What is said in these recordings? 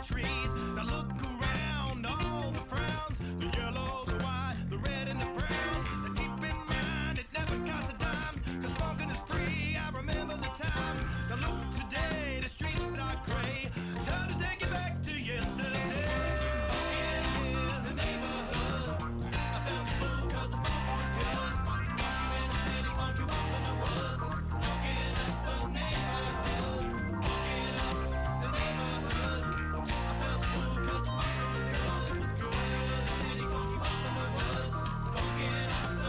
trees. Now look around, all the frowns, the yellow, the white, the red, and the brown. And keep in mind, it never costs a dime, cause funkin' is free, I remember the time. Now look today, the streets are gray. Time to take it back to yesterday. Funkin' in the neighborhood, I felt the fool cause the funk was good. Funkin' in the city, funk you up in the woods. Funkin' up the neighborhood, funkin' up the neighborhood. I felt the fool cause the funk was good.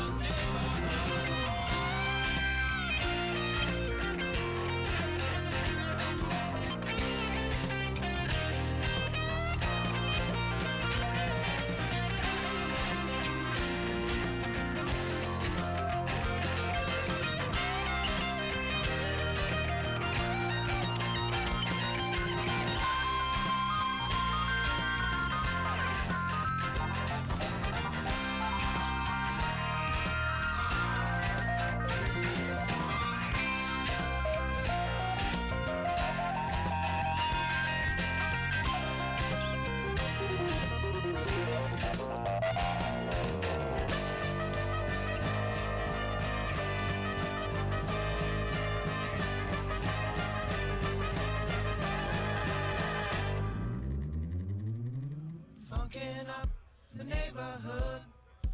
It was good in the city, funk you up in the woods. Funkin' up the neighborhood. Funkin' up the neighborhood.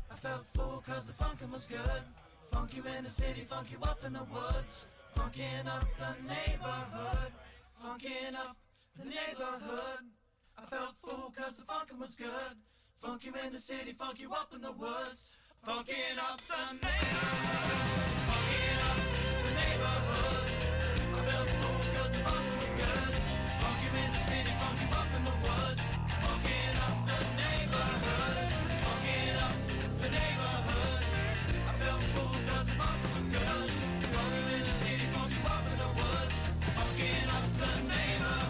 I felt full cause the funkin' was good. Funk you in the city, funk you up in the woods. Funkin' up the neighborhood. Funkin' up the neighborhood. I felt full cause the funkin' was good. Funk you in the city, funk you up in the woods. Funkin' up the neighborhood. Funkin' up the neighborhood. I felt full cause the funkin' was good. Funk you in the city, funk you up in the woods. Funkin' up the neighborhood. Funkin' up the neighborhood. I felt full cause the funkin' was good. Funk you in the city, funk you up in the woods. Funkin' up the neighborhood.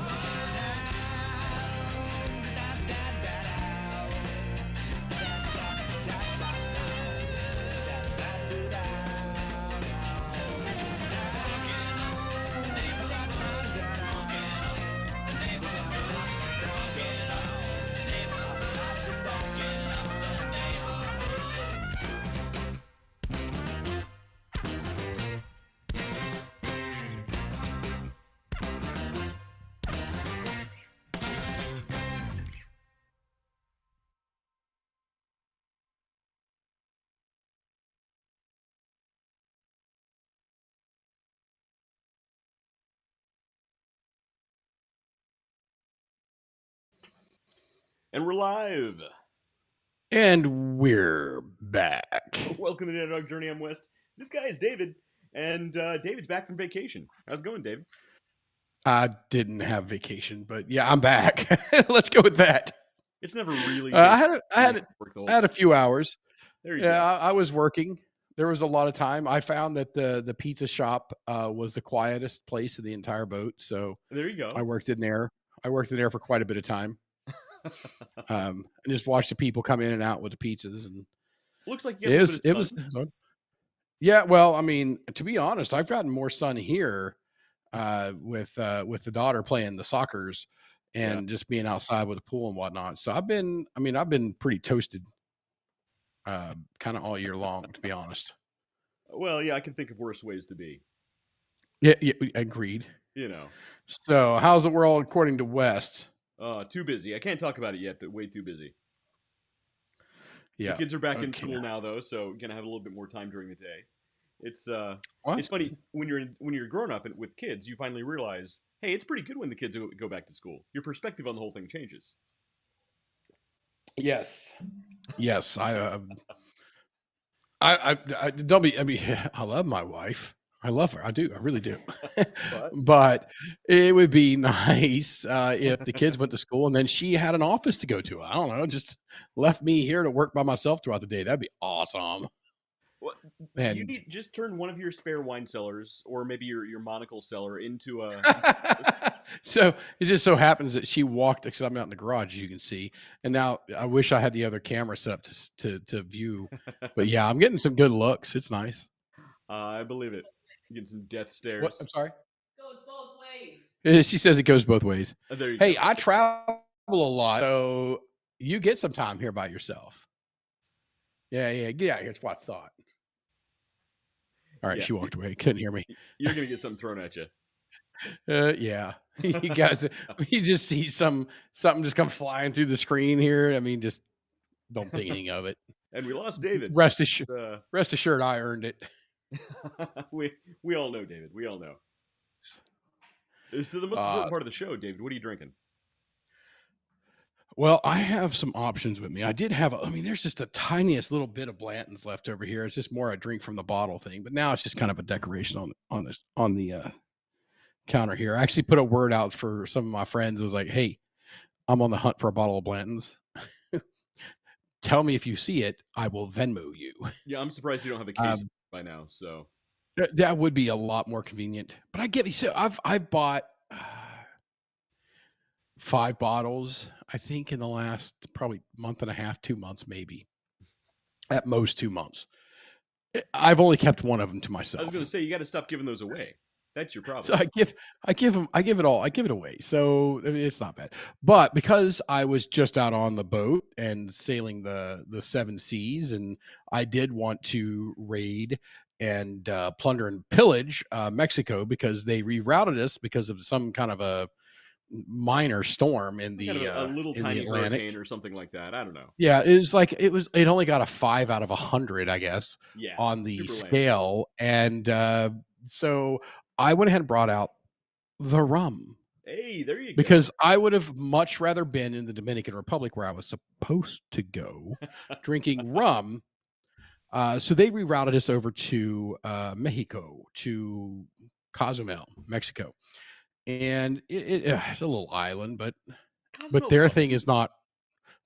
And we're live. And we're back. Welcome to the Underdog Journey. I'm West. This guy is David, and David's back from vacation. How's it going, David? I didn't have vacation, but yeah, I'm back. Let's go with that. It's never really. I had a few hours. There you go. I was working. There was a lot of time. I found that the pizza shop was the quietest place in the entire boat. So There you go. I worked in there. For quite a bit of time. And just watched the people come in and out with the pizzas, and looks like you got it was fun. Yeah, well, I mean, to be honest, I've gotten more sun here with the daughter playing the soccers and just being outside with the pool and whatnot. So I've been pretty toasted kind of all year long, to be honest. Well, yeah, I can think of worse ways to be. Yeah, agreed. You know. So how's the world according to West? Too busy. I can't talk about it yet, but way too busy. Yeah. The kids are back in school now, though, so gonna have a little bit more time during the day. It's funny when you're grown up and with kids, you finally realize, hey, it's pretty good when the kids go back to school. Your perspective on the whole thing changes. Yes. I don't be. I mean, I love my wife. I love her. I do. I really do. But it would be nice if the kids went to school and then she had an office to go to. I don't know. Just left me here to work by myself throughout the day. That'd be awesome. Well, you need just turn one of your spare wine cellars or maybe your monocle cellar into a. So it just so happens that she walked, because I'm out in the garage, as you can see. And now I wish I had the other camera set up to view. But yeah, I'm getting some good looks. It's nice. I believe it. Getting some death stares. What? I'm sorry? It goes both ways. She says it goes both ways. There you go. go. I travel a lot, so you get some time here by yourself. Yeah, yeah, get out here. It's what I thought. All right, Yeah, she walked away. Couldn't hear me. you're gonna get something thrown at you. Yeah, you guys, you just see something just come flying through the screen here. I mean, just don't think anything of it. And we lost David. Rest assured, Uh, rest assured, I earned it. we all know, David. We all know. So the most Uh, important part of the show, David. What are you drinking? well, I have some options with me. I did have, I mean, there's just a tiniest little bit of Blanton's left over here. It's just more a drink from the bottle thing, but now it's just kind of a decoration on the counter here. I actually put a word out for some of my friends. It was like, hey, I'm on the hunt for a bottle of Blanton's. Tell me if you see it. I will Venmo you. Yeah, I'm surprised you don't have a case by now. So That would be a lot more convenient. But I get you. So I've bought 5 bottles, I think, in the last probably month and a half, 2 months, maybe at most 2 months. I've only kept one of them to I was myself. going to say you got to stop giving those away. That's your problem. So I give it away. So I mean, it's not bad. But because I was just out on the boat and sailing the 7 seas, and I did want to raid and plunder and pillage Mexico because they rerouted us because of some kind of a minor storm in Kind of a little tiny Atlantic. hurricane or something like that. I don't know. Yeah, it only got a 5 out of 100, I guess, Yeah, on the super lame. scale. And so I went ahead and brought out the rum. Hey, there you go. Because I would have much rather been in the Dominican Republic where I was supposed to go drinking rum. So they rerouted us over to Mexico, to Cozumel, Mexico. And it's a little island, but Cozumel's their fun. thing is not.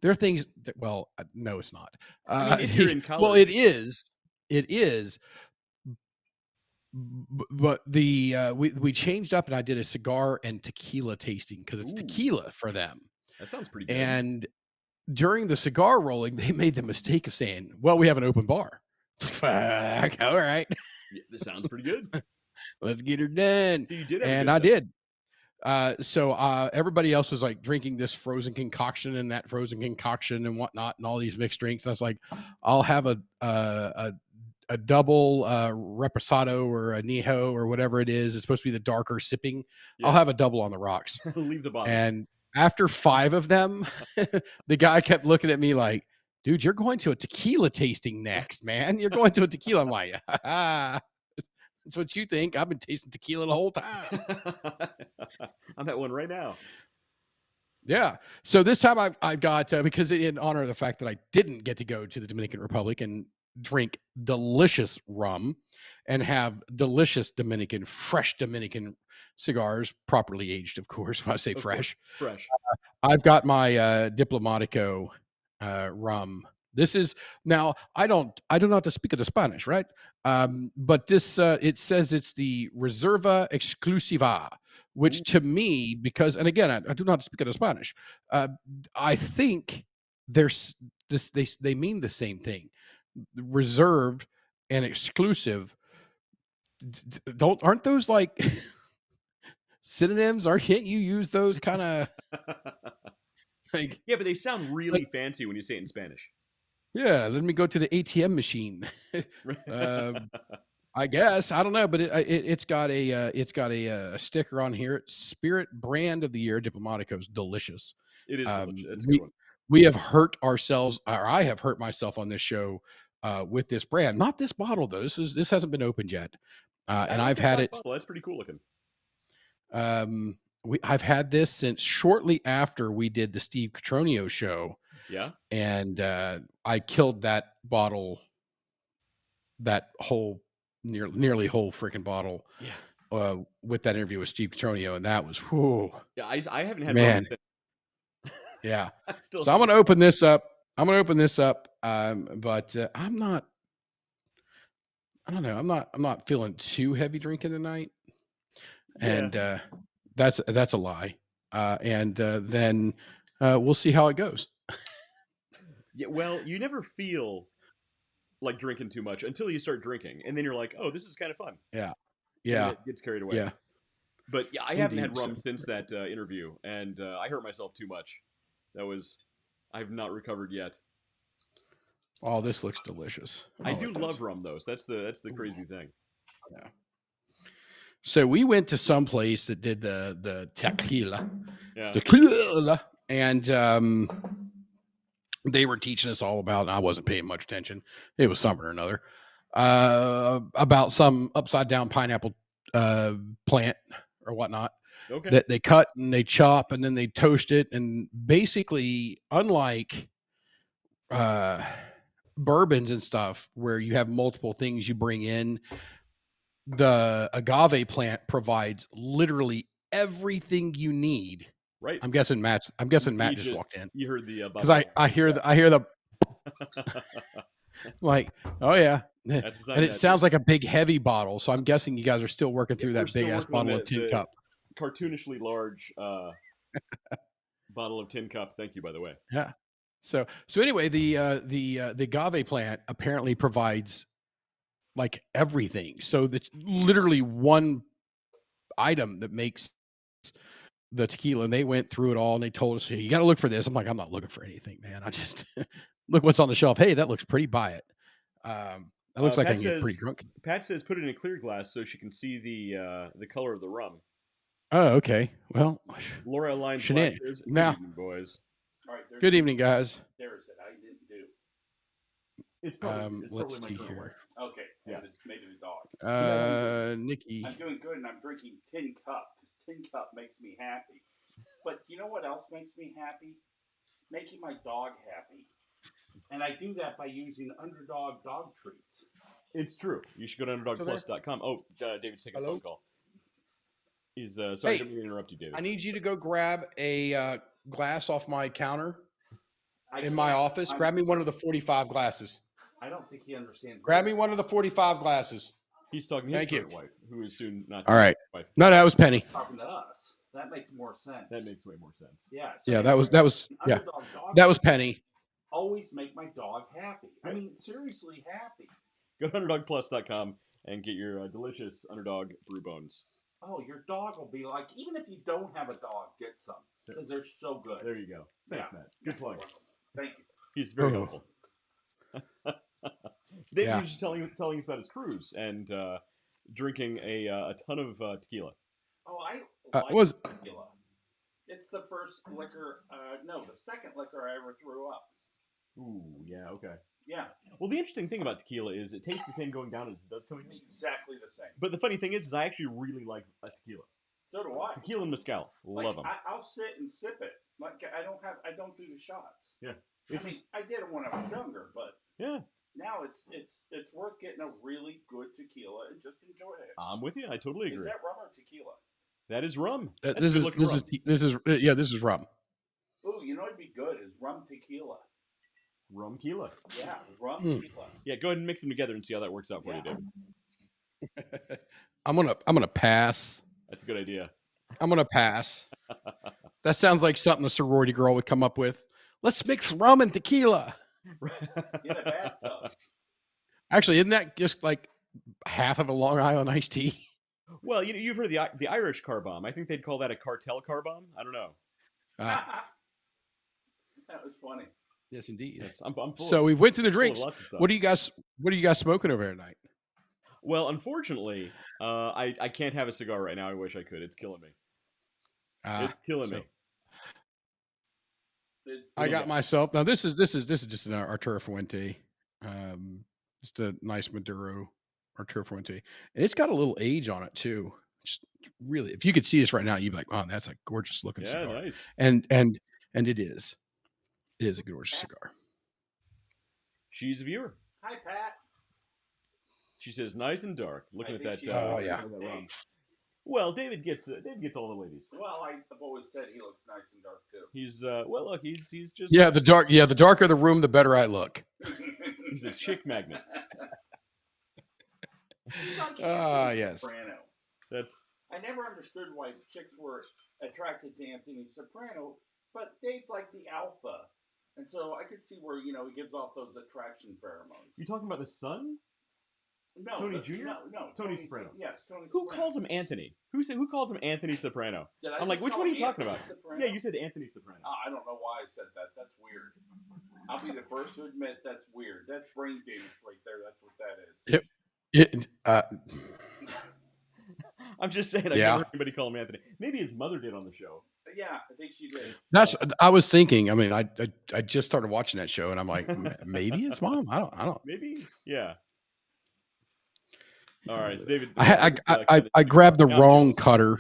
Their things. Well, no, it's not. I mean, if you're in well, college, it is. But we changed up, and I did a cigar and tequila tasting because it's Ooh. tequila for them. That sounds pretty good. And during the cigar rolling, they made the mistake of saying, "Well, we have an open bar." Fuck, all right, Yeah, this sounds pretty good. let's get her done. So you did have a And good I time. did. So everybody else was like drinking this frozen concoction and that frozen concoction and whatnot, and all these mixed drinks. I was like, I'll have a double reposado or a Nijo or whatever it is. It's supposed to be the darker sipping. Yeah. I'll have a double on the rocks. Leave the bottom. And after 5 of them, the guy kept looking at me like, dude, you're going to a tequila tasting next, man. You're going to a tequila. I'm like, that's what you think. I've been tasting tequila the whole time. I'm at one right now. Yeah. So this time I've got, because in honor of the fact that I didn't get to go to the Dominican Republic and drink delicious rum and have delicious fresh Dominican cigars, properly aged, of course. When I say fresh, I've got my Diplomatico rum. This is now I do not speak of the Spanish, right? But this it says it's the Reserva Exclusiva, which to me, because and again I do not speak of the Spanish, I think there's this they mean the same thing. Reserved and exclusive aren't those like synonyms? Can't you use those kind of like? Yeah, but they sound really fancy when you say it in Spanish. Yeah, let me go to the ATM machine. I guess I don't know, but it's got a sticker on here. It's Spirit Brand of the Year. Diplomatico's delicious. It is delicious. It's a good one. We have hurt ourselves, or I have hurt myself on this show with this brand. Not this bottle though. This hasn't been opened yet, and I've had it. Bottle. That's pretty cool looking. I've had this since shortly after we did the Steve Cotroneo show. Yeah, and I killed that bottle, that whole nearly whole freaking bottle. Yeah, with that interview with Steve Cotroneo, and that was whew. Yeah, I haven't had man. Yeah. So I'm going to open this up. But I'm not. I don't know. I'm not feeling too heavy drinking tonight, and that's a lie. And then we'll see how it goes. Yeah, well, you never feel like drinking too much until you start drinking, and then you're like, "Oh, this is kind of fun." Yeah, and it gets carried away. Yeah, but yeah, I haven't had rum since that interview, and I hurt myself too much. I've not recovered yet. Oh, this looks delicious. Oh, I do love rum though. So that's the crazy thing. Yeah. So we went to some place that did the tequila. Yeah. Tequila. And they were teaching us all about, and I wasn't paying much attention. It was something or another. About some upside down pineapple plant or whatnot. Okay. That they cut and they chop and then they toast it. And basically, unlike bourbons and stuff where you have multiple things you bring in, the agave plant provides literally everything you need. Right. I'm guessing Matt just walked in. You heard the because I hear the like, oh yeah. That's and it sounds like a big heavy bottle, so I'm guessing you guys are still working through that big ass bottle of tin cup. Cartoonishly large bottle of tin cup. Thank you, by the way. Yeah. So anyway, the agave plant apparently provides like everything. So that's literally one item that makes the tequila, and they went through it all and they told us, hey, you got to look for this. I'm like, I'm not looking for anything, man. I just look what's on the shelf. Hey, that looks pretty. Buy it. It looks like I can get pretty drunk. Pat says put it in a clear glass so she can see the color of the rum. Oh, okay. Well, Laura Line says, good evening, boys. All right, good evening, guys. There's it. I didn't do. It's probably let's my see current here. wife. Okay, yeah. Maybe the dog. Nikki. I'm doing good, and I'm drinking Tin Cup because Tin Cup makes me happy. But you know what else makes me happy? Making my dog happy. And I do that by using Underdog dog treats. It's true. You should go to underdogplus.com. Oh, David's taking a phone call. He's sorry, I didn't mean to interrupt you, David. I need you to go grab a glass off my counter in my office. Grab me one of the 45 glasses. I don't think he understands. Grab me one of the 45 glasses. He's talking to his current wife, who is soon not. All right. Wife. No, that was Penny. Talking to us. That makes more sense. That makes way more sense. Yeah. So yeah, that was that was Penny. Always make my dog happy. I mean, seriously happy. Go to underdogplus.com and get your delicious Underdog brew bones. Oh, your dog will be like, even if you don't have a dog, get some because they're so good. There you go. Thanks, Matt. Good plug. Thank you. He's very helpful. So Dave was telling us about his cruise and drinking a ton of tequila. Oh, I like tequila. It's the first liquor. The second liquor I ever threw up. Ooh, yeah, okay. Yeah. Well, the interesting thing about tequila is it tastes the same going down as it does coming in. Exactly the same. But the funny thing is I actually really like tequila. So do I. Tequila and mezcal, love them. I'll sit and sip it. Like I don't do the shots. Yeah. I did it when I was younger, but yeah. Now it's worth getting a really good tequila and just enjoy it. I'm with you. I totally agree. Is that rum or tequila? That is rum. This is rum. Ooh, you know what'd be good is rum tequila. Rum tequila. Yeah, rum tequila. Yeah, go ahead and mix them together and see how that works out for you, David. I'm gonna pass. That's a good idea. I'm gonna pass. That sounds like something a sorority girl would come up with. Let's mix rum and tequila. In a bathtub. Actually, isn't that just like half of a Long Island iced tea? Well, you've heard the Irish car bomb. I think they'd call that a cartel car bomb. I don't know. That was funny. Yes, indeed. I'm full so we went to the drinks. What are you guys smoking over there tonight? Well, unfortunately, I can't have a cigar right now. I wish I could. It's killing me. It's killing me. I got myself. Now this is just an Arturo Fuente, just a nice Maduro Arturo Fuente, and it's got a little age on it too. Just really, if you could see this right now, you'd be like, "Oh, that's a gorgeous looking cigar." Nice. And it is a gorgeous cigar. She's a viewer. Hi, Pat. She says, "Nice and dark." Looking at that. Yeah. That rum. Well, David gets all the ladies. Well, I've always said he looks nice and dark too. He's look, he's just the darker the room, the better I look. He's a chick magnet. He's like yes. Soprano. I never understood why chicks were attracted to Anthony Soprano, but Dave's like the alpha, and so I could see where he gives off those attraction pheromones. You talking about the sun? No, Tony Jr. No, Tony Soprano. Yes, Tony. Who Soprano. calls him Anthony? Who calls him Anthony Soprano? I'm like, which one are you talking about? Soprano? Yeah, you said Anthony Soprano. I don't know why I said that. That's weird. I'll be the first to admit that's weird. That's brain damage right there. That's what that is. I'm just saying, I've never heard anybody call him Anthony. Maybe his mother did on the show. Yeah, I think she did. I was thinking. I mean, I just started watching that show, and I'm like, maybe it's mom. I don't. Maybe, yeah. All right, so David. I grabbed the wrong cutter.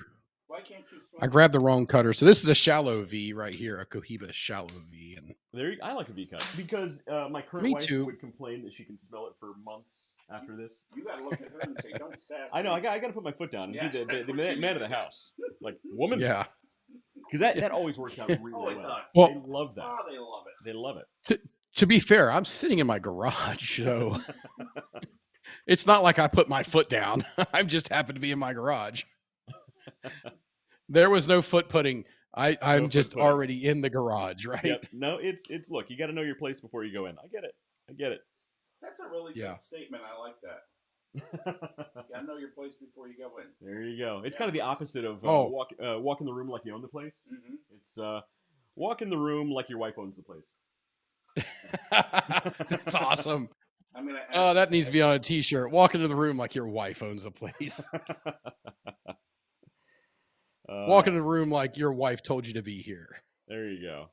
Why can't you swim? I grabbed the wrong cutter. So this is a shallow V right here, a Cohiba shallow V, and I like a V cut because my current wife would complain that she can smell it for months after this. You got to look at her and say, "Don't sass." I know. I got to put my foot down and be the man of the house, like woman. Yeah. Because that always works out really well. Well, they love that. Oh, they love it. They love it. To be fair, I'm sitting in my garage, so it's not like I put my foot down. I just happen to be in my garage. There was no foot putting. I'm just already in the garage, right? Yep. No, it's look, you got to know your place before you go in. I get it. That's a really good statement. I like that. You gotta know your place before you go in. There you go. It's kind of the opposite of walk in the room like you own the place. Mm-hmm. It's walk in the room like your wife owns the place. That's awesome. That needs to be on a T-shirt. Walk into the room like your wife owns the place. Walk into the room like your wife told you to be here. There you go.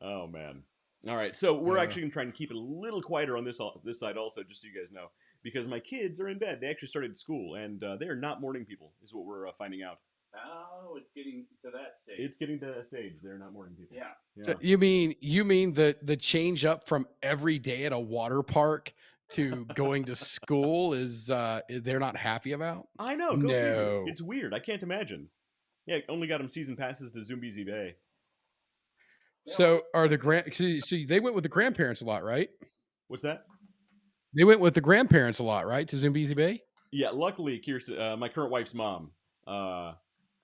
Oh man. All right, so we're actually going to try and keep it a little quieter on this side also, just so you guys know, because my kids are in bed. They actually started school, and they are not morning people, is what we're finding out. Oh, it's getting to that stage. It's getting to that stage. They're not morning people. Yeah. So you mean the change up from every day at a water park to going to school is they're not happy about? I know. Go figure. It's weird. I can't imagine. Yeah, only got them season passes to Zumbizi Bay. So are the so they went with the grandparents a lot, right? What's that? They went with the grandparents a lot, right, to Zumbizi Bay? Yeah, luckily, Kirsten, my current wife's mom,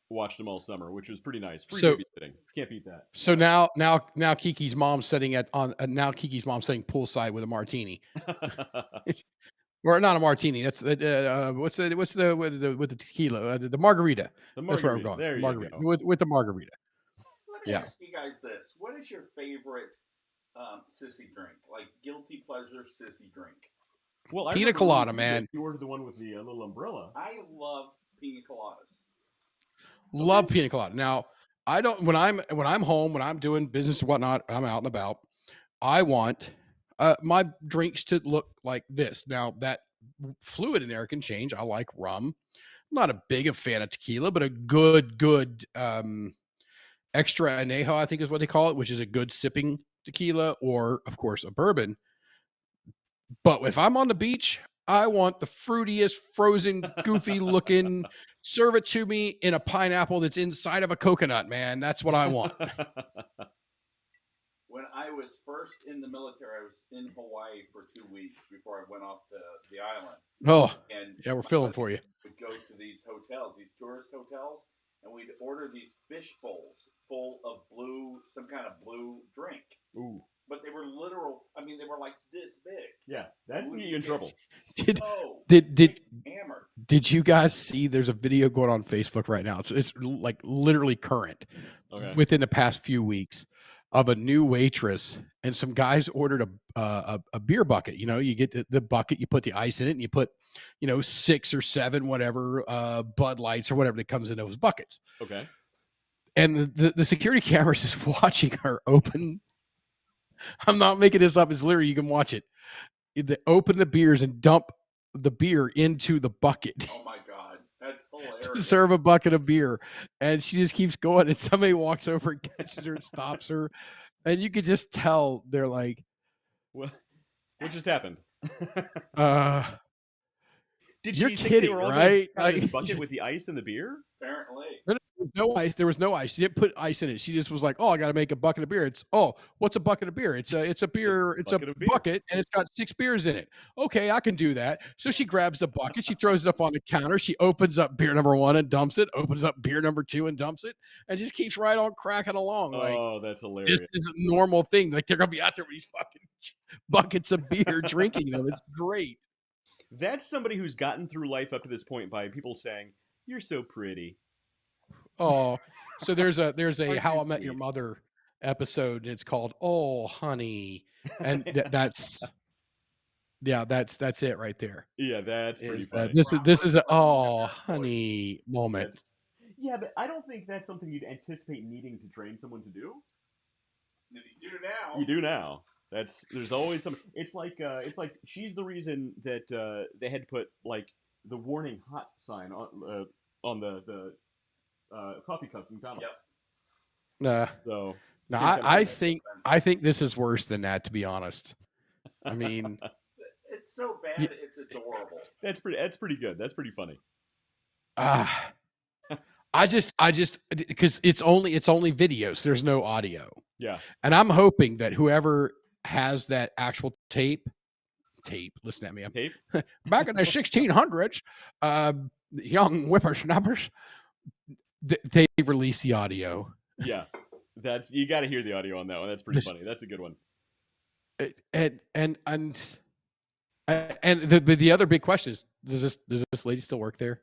watched them all summer, which was pretty nice. Free babysitting, can't beat that. So now Kiki's mom's sitting Kiki's mom's sitting poolside with a martini, or not a martini. That's what's the tequila, the margarita. That's where I'm going. There margarita. You go. With the margarita. Let me ask you guys this: what is your favorite sissy drink? Like guilty pleasure sissy drink? Well, pina colada, man. You ordered the one with the little umbrella. I love pina coladas. Love pina colada. Now, I don't when I'm home, when I'm doing business and whatnot, I'm out and about. I want my drinks to look like this. Now, that fluid in there can change. I like rum. I'm not a big fan of tequila, but a good extra anejo, I think is what they call it, which is a good sipping tequila, or of course a bourbon. But if I'm on the beach, I want the fruitiest, frozen, goofy looking, serve it to me in a pineapple that's inside of a coconut, man. That's what I want. When I was first in the military, I was in Hawaii for 2 weeks before I went off to the island. Oh, and yeah, we're feeling for you. We'd go to these hotels, these tourist hotels, and we'd order these fish bowls full of some kind of blue drink. Ooh. But they were literal. I mean, they were like this big. Yeah, that's gonna get you in trouble. Did you guys see? There's a video going on Facebook right now. It's like literally current, within the past few weeks, of a new waitress, and some guys ordered a beer bucket. You know, you get the bucket, you put the ice in it, and you put 6 or 7 whatever Bud Lights or whatever that comes in those buckets. Okay. And the security cameras is watching her open. I'm not making this up. It's literally, you can watch it. They open the beers and dump the beer into the bucket. Oh my God. That's hilarious. To serve a bucket of beer. And she just keeps going, and somebody walks over and catches her and stops her. And you could just tell they're like, what just happened? Did you're kidding, right? Like, this bucket with the ice and the beer? Apparently. No ice. There was no ice. She didn't put ice in it. She just was like, "Oh, I got to make a bucket of beer." What's a bucket of beer? It's a beer. It's a bucket, and it's got 6 beers in it. Okay, I can do that. So she grabs the bucket. She throws it up on the counter. She opens up beer number 1 and dumps it. Opens up beer number 2 and dumps it, and just keeps right on cracking along. Oh, that's hilarious. This is a normal thing. Like, they're gonna be out there with these fucking buckets of beer, drinking them. It's great. That's somebody who's gotten through life up to this point by people saying, "You're so pretty." Oh, so there's a Aren't How you I Met Your sweet? Mother episode, and it's called "Oh, Honey," and that's that's it right there. Yeah, that's pretty Is funny. this is a From "Oh, Best Boys. honey" moment. That's yeah, but I don't think that's something you'd anticipate needing to train someone to do. You do now. You do now. There's always some. It's like she's the reason that they had to put like the warning hot sign on the coffee cups in McDonald's. Yep. Uh, So no, same kind of thing. I think this is worse than that, to be honest. I mean, It's so bad, it's adorable. That's pretty good. That's pretty funny. I just because it's only videos. There's no audio. Yeah. And I'm hoping that whoever has that actual tape, listen at me. Tape? Back in the 1600s, young whippersnappers, they release the audio. Yeah. You got to hear the audio on that one. That's pretty funny. That's a good one. And the other big question is, does this lady still work there?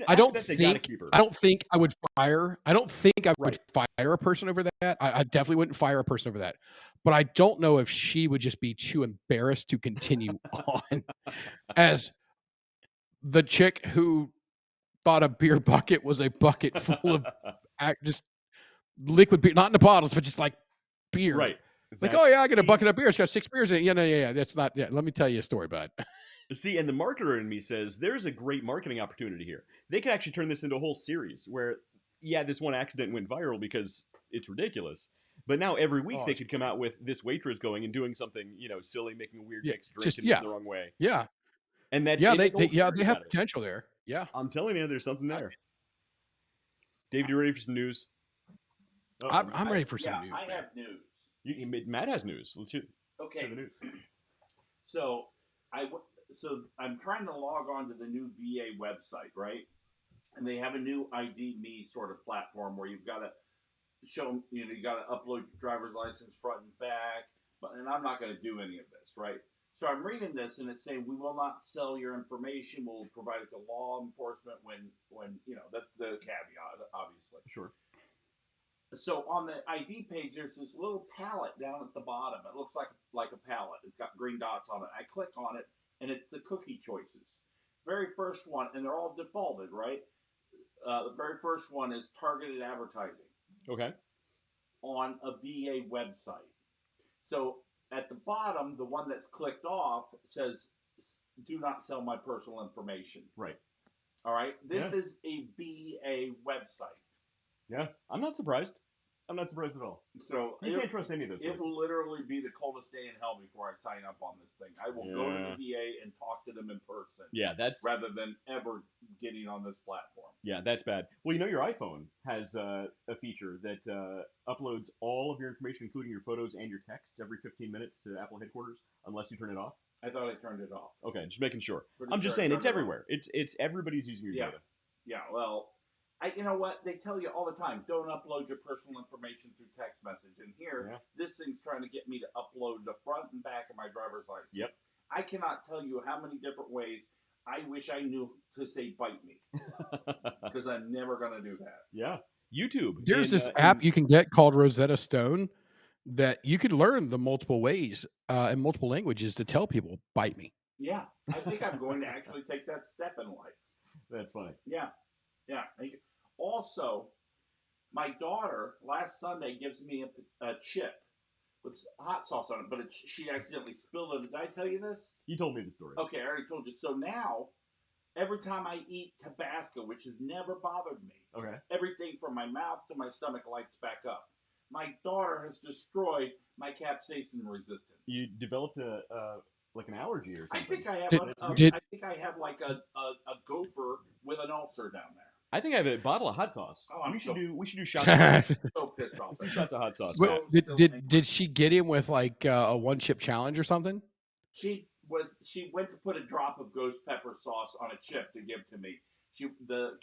I don't think I would fire. I don't think I would fire a person over that. I definitely wouldn't fire a person over that. But I don't know if she would just be too embarrassed to continue on as the chick who thought a beer bucket was a bucket full of just liquid beer, not in the bottles, but just like beer. Right. Like, oh yeah, I get a bucket of beer. It's got 6 beers in it. Yeah. That's not. Yeah, let me tell you a story about it. See, and the marketer in me says there's a great marketing opportunity here. They could actually turn this into a whole series where, yeah, this one accident went viral because it's ridiculous. But now every week they could come out with this waitress going and doing something, silly, making a weird mixed drink and the wrong way. Yeah. And that's they have potential there. Yeah. I'm telling you, there's something there. David, you ready for some news? I'm ready for some news. I have news. Matt has news. Let's hear the news. So I'm trying to log on to the new VA website, right? And they have a new ID Me sort of platform where you've got to show, you got to upload your driver's license front and back. And I'm not going to do any of this, right? So I'm reading this, and it's saying we will not sell your information. We'll provide it to law enforcement when that's the caveat, obviously. Sure. So on the ID page, there's this little palette down at the bottom. It looks like a palette. It's got green dots on it. I click on it, and it's the cookie choices. Very first one, and they're all defaulted, right? The very first one is targeted advertising. Okay. On a VA website. So at the bottom, the one that's clicked off says, "Do not sell my personal information." Right. All right. This is a VA website. Yeah, I'm not surprised. I'm not surprised at all. So you can't trust any of those places. It will literally be the coldest day in hell before I sign up on this thing. I will go to the VA and talk to them in person. Yeah, that's rather than ever getting on this platform. Yeah, that's bad. Well, your iPhone has a feature that uploads all of your information, including your photos and your texts, every 15 minutes to Apple headquarters, unless you turn it off. I thought I turned it off. Okay, just making sure. I'm just saying it's everywhere. It's everybody's using your data. Yeah. Well. You know what? They tell you all the time, don't upload your personal information through text message. And here, this thing's trying to get me to upload the front and back of my driver's license. Yep. I cannot tell you how many different ways I wish I knew to say bite me. Because I'm never going to do that. Yeah. YouTube. There's this app you can get called Rosetta Stone that you could learn the multiple ways in multiple languages to tell people, bite me. Yeah. I think I'm going to actually take that step in life. That's funny. Yeah. Yeah. Also, my daughter last Sunday gives me a chip with hot sauce on it, but she accidentally spilled it. Did I tell you this? You told me the story. Okay, I already told you. So now, every time I eat Tabasco, which has never bothered me, everything from my mouth to my stomach lights back up. My daughter has destroyed my capsaicin resistance. You developed an allergy or something. I think I have like a gopher with an ulcer down there. I think I have a bottle of hot sauce. Oh, we should do shots. I'm so pissed off. 2 shots of hot sauce. Did she get him with like a 1-chip challenge or something? She went to put a drop of ghost pepper sauce on a chip to give to me. The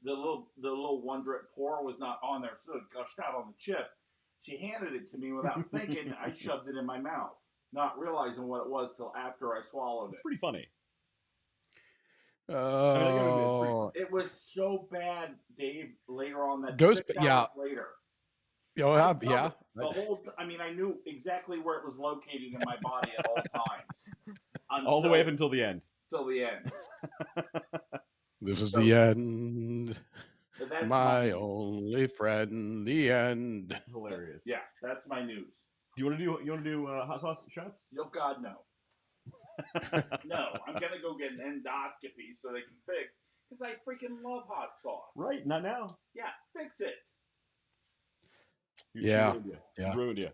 little 1-drip pour was not on there, so it gushed out on the chip. She handed it to me without thinking. I shoved it in my mouth. not realizing what it was till after I swallowed It's it. pretty funny. Oh, It was so bad, Dave. Later on, that Ghost, 6 yeah, hours later, yeah, I felt yeah. it the whole. I mean, I knew exactly where it was located in my body at all times, All the way up until the end. Till the end. This is So, the end. That's My only friend. The end. Hilarious. Yeah, that's my news. Do you want to do hot sauce shots? Oh God, no. No, I'm gonna go get an endoscopy so they can fix. Because I freaking love hot sauce. Right, not now. Yeah, fix it. Yeah. Ruined you.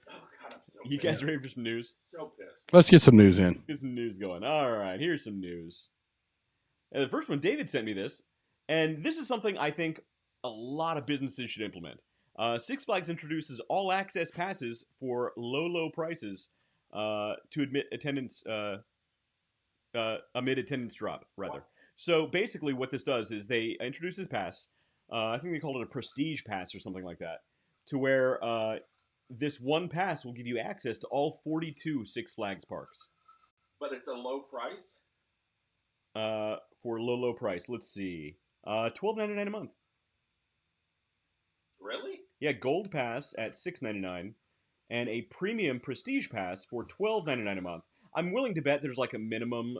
Oh God, I'm so You pissed. guys ready for some news? So pissed. Let's get some news in. Get some news going. All right, here's some news. And the first one, David sent me this, and this is something I think a lot of businesses should implement. Six Flags introduces all-access passes for low prices to admit attendance amid attendance drop, rather. Wow. So basically, what this does is they introduce this pass. I think they called it a prestige pass or something like that, to where this one pass will give you access to all 42 Six Flags parks. But it's a low price. For low price. Let's see. $12.99 a month. Really? Yeah, gold pass at $6.99, and a premium prestige pass for $12.99 a month. I'm willing to bet there's like a minimum,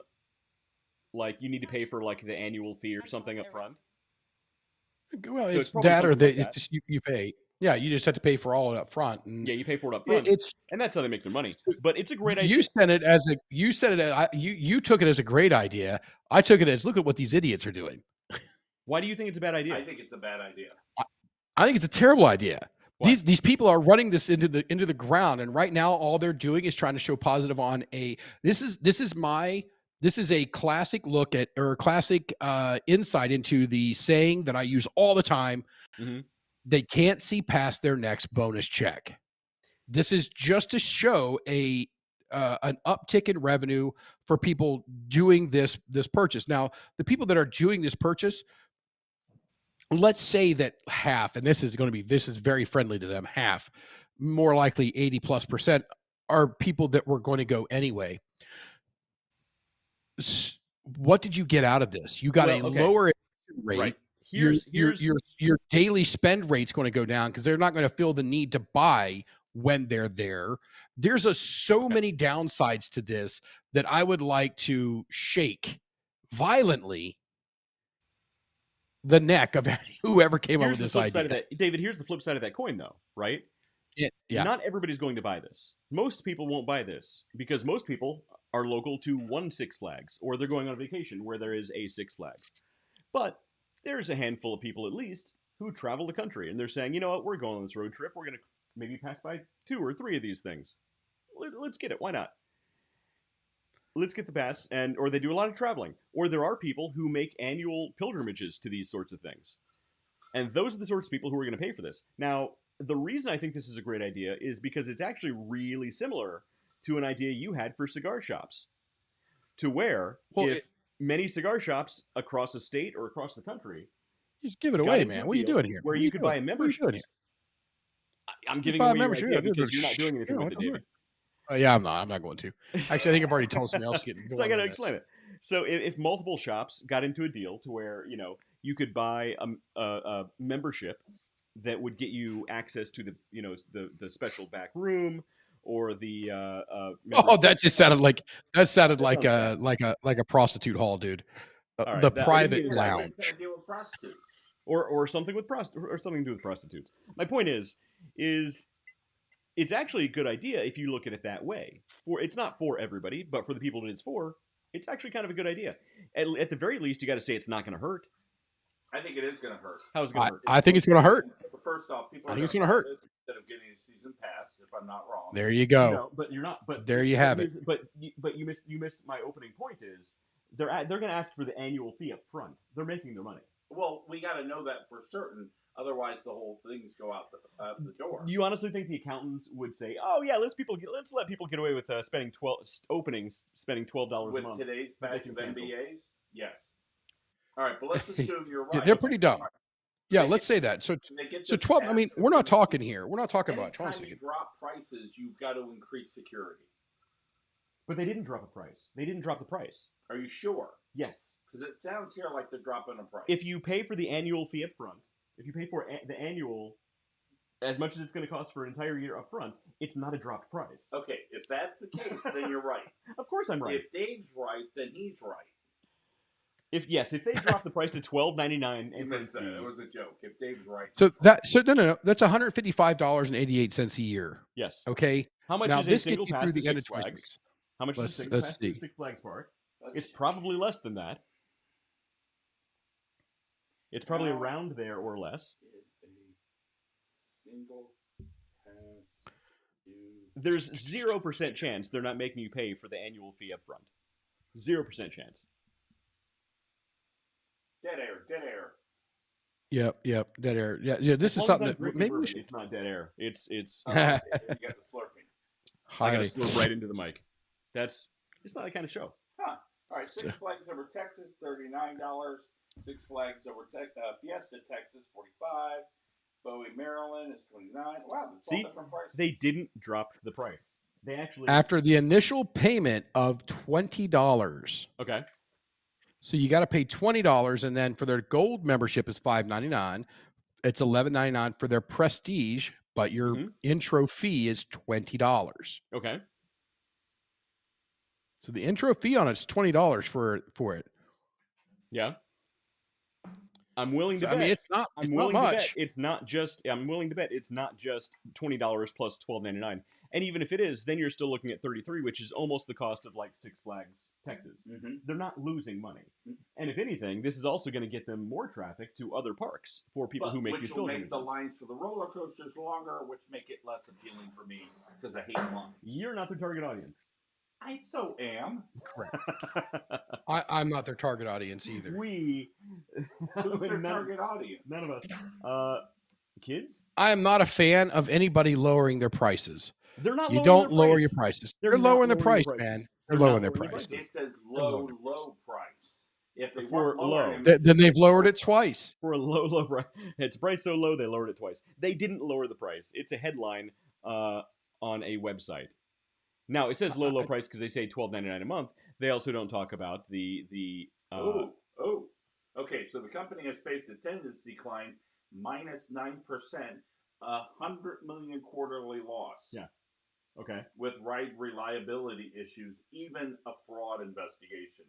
like you need to pay for like the annual fee or something up front. Well, so it's that or it's just you pay. Yeah, you just have to pay for all of it up front. And yeah, you pay for it up front. And that's how they make their money. But it's a great idea. You took it as a great idea. I took it as, look at what these idiots are doing. Why do you think it's a bad idea? I think it's a bad idea. I think it's a terrible idea. Why? These people are running this into the ground, and right now all they're doing is trying to show positive on a. This is a classic look at, or a classic insight into the saying that I use all the time. Mm-hmm. They can't see past their next bonus check. This is just to show an uptick in revenue for people doing this purchase. Now, the people that are doing this purchase, let's say that half, and this is very friendly to them, half, more likely 80+% are people that were going to go anyway. What did you get out of this? You got lower rate. Right. Your daily spend rate's going to go down because they're not going to feel the need to buy when they're there. There's so many downsides to this that I would like to shake violently the neck of whoever came up with this idea. David, here's the flip side of that coin, though, right? Yeah. Not everybody's going to buy this. Most people won't buy this because most people are local to one Six Flags, or they're going on vacation where there is a Six Flags. But there's a handful of people at least who travel the country, and they're saying, you know what, we're going on this road trip. We're going to maybe pass by 2 or 3 of these things. Let's get it. Why not? Let's get the pass, or they do a lot of traveling. Or there are people who make annual pilgrimages to these sorts of things. And those are the sorts of people who are going to pay for this. Now, the reason I think this is a great idea is because it's actually really similar to an idea you had for cigar shops. To where, many cigar shops across the state or across the country, just give it away, man. What are you doing here? Where you could buy a membership. I'm giving away your idea because you're not doing anything with it, David. Yeah, I'm not. I'm not going to. Actually, I think I've already told somebody else to get. So I got to explain it. So if multiple shops got into a deal to where you could buy a membership that would get you access to the special back room or the that sounded like a prostitute hall, dude. Right, the private lounge. Or something with or something to do with prostitutes. My point is it's actually a good idea if you look at it that way. It's not for everybody, but for the people that it's for, it's actually kind of a good idea. At the very least, you got to say it's not going to hurt. I think it is going to hurt. How's it going to hurt? I think it's going to hurt. First off, people I think it's going to hurt instead of getting a season pass. If I'm not wrong, there you go. No, but you're not. But there you have it. But you missed my opening point. Is they're going to ask for the annual fee up front. They're making their money. Well, we got to know that for certain. Otherwise, the whole things go out the door. You honestly think the accountants would say, "Oh yeah, let's let people get away with spending $12 a month with today's batch of MBAs"? Yes. All right, but let's assume you're right. They're pretty dumb. Yeah, let's say that. So 12. I mean, we're not talking here. We're not talking about. Anytime you drop prices, you've got to increase security. But they didn't drop a price. They didn't drop the price. Are you sure? Yes. Because it sounds here like they're dropping a price. If you pay for the annual fee up front, if you pay for the annual, as much as it's going to cost for an entire year up front, it's not a dropped price. Okay, if that's the case, then you're right. Of course I'm right. If Dave's right, then he's right. If they drop the price to $12.99, you missed that. It was a joke. If Dave's right, no, that's $155.88 a year. Yes. Okay. How much now, is this a single gets you pass through to the end Six of Flags? How much is a single pass to Six Flags Park? It's probably less than that. It's probably around there or less. Is a single pass to... There's 0% chance they're not making you pay for the annual fee up front. 0% chance. Dead air. Yep, dead air. Yeah. This is something that maybe we should. It's not dead air. It's. You got the slurping. I gotta slurp right into the mic. It's not that kind of show. Huh. All right. Six Flags over Texas, $39. Six Flags over Fiesta, Texas, $45. Bowie, Maryland is $29. Wow, that's all different prices. They didn't drop the price. They actually after the initial payment of $20. Okay. So you got to pay $20, and then for their gold membership is $5.99. It's $11.99 for their prestige, but your intro fee is $20. Okay. So the intro fee on it's $20 for it. Yeah. I'm willing to bet. I mean, it's not much. I'm willing to bet it's not just $20 plus $12.99. And even if it is, then you're still looking at $33, which is almost the cost of like Six Flags Texas. Mm-hmm. They're not losing money. And if anything, this is also going to get them more traffic to other parks for people who make these pilgrimages. Which will make the lines for the roller coasters longer, which make it less appealing for me because I hate lines. You're not their target audience. I so am. Correct. I'm not their target audience either. Who's their target audience? None of us. Kids? I am not a fan of anybody lowering their prices. They're not. You don't lower your prices. They're lowering the price, man. They're lowering their prices. It says low price. If they for low, then they've lowered it twice. For a low price, it's priced so low they lowered it twice. They didn't lower the price. It's a headline on a website. Now it says low price because they say $12.99 a month. They also don't talk about the. Okay. So the company has faced attendance decline minus 9%, 100 million quarterly loss. Yeah. Okay. With ride reliability issues, even a fraud investigation.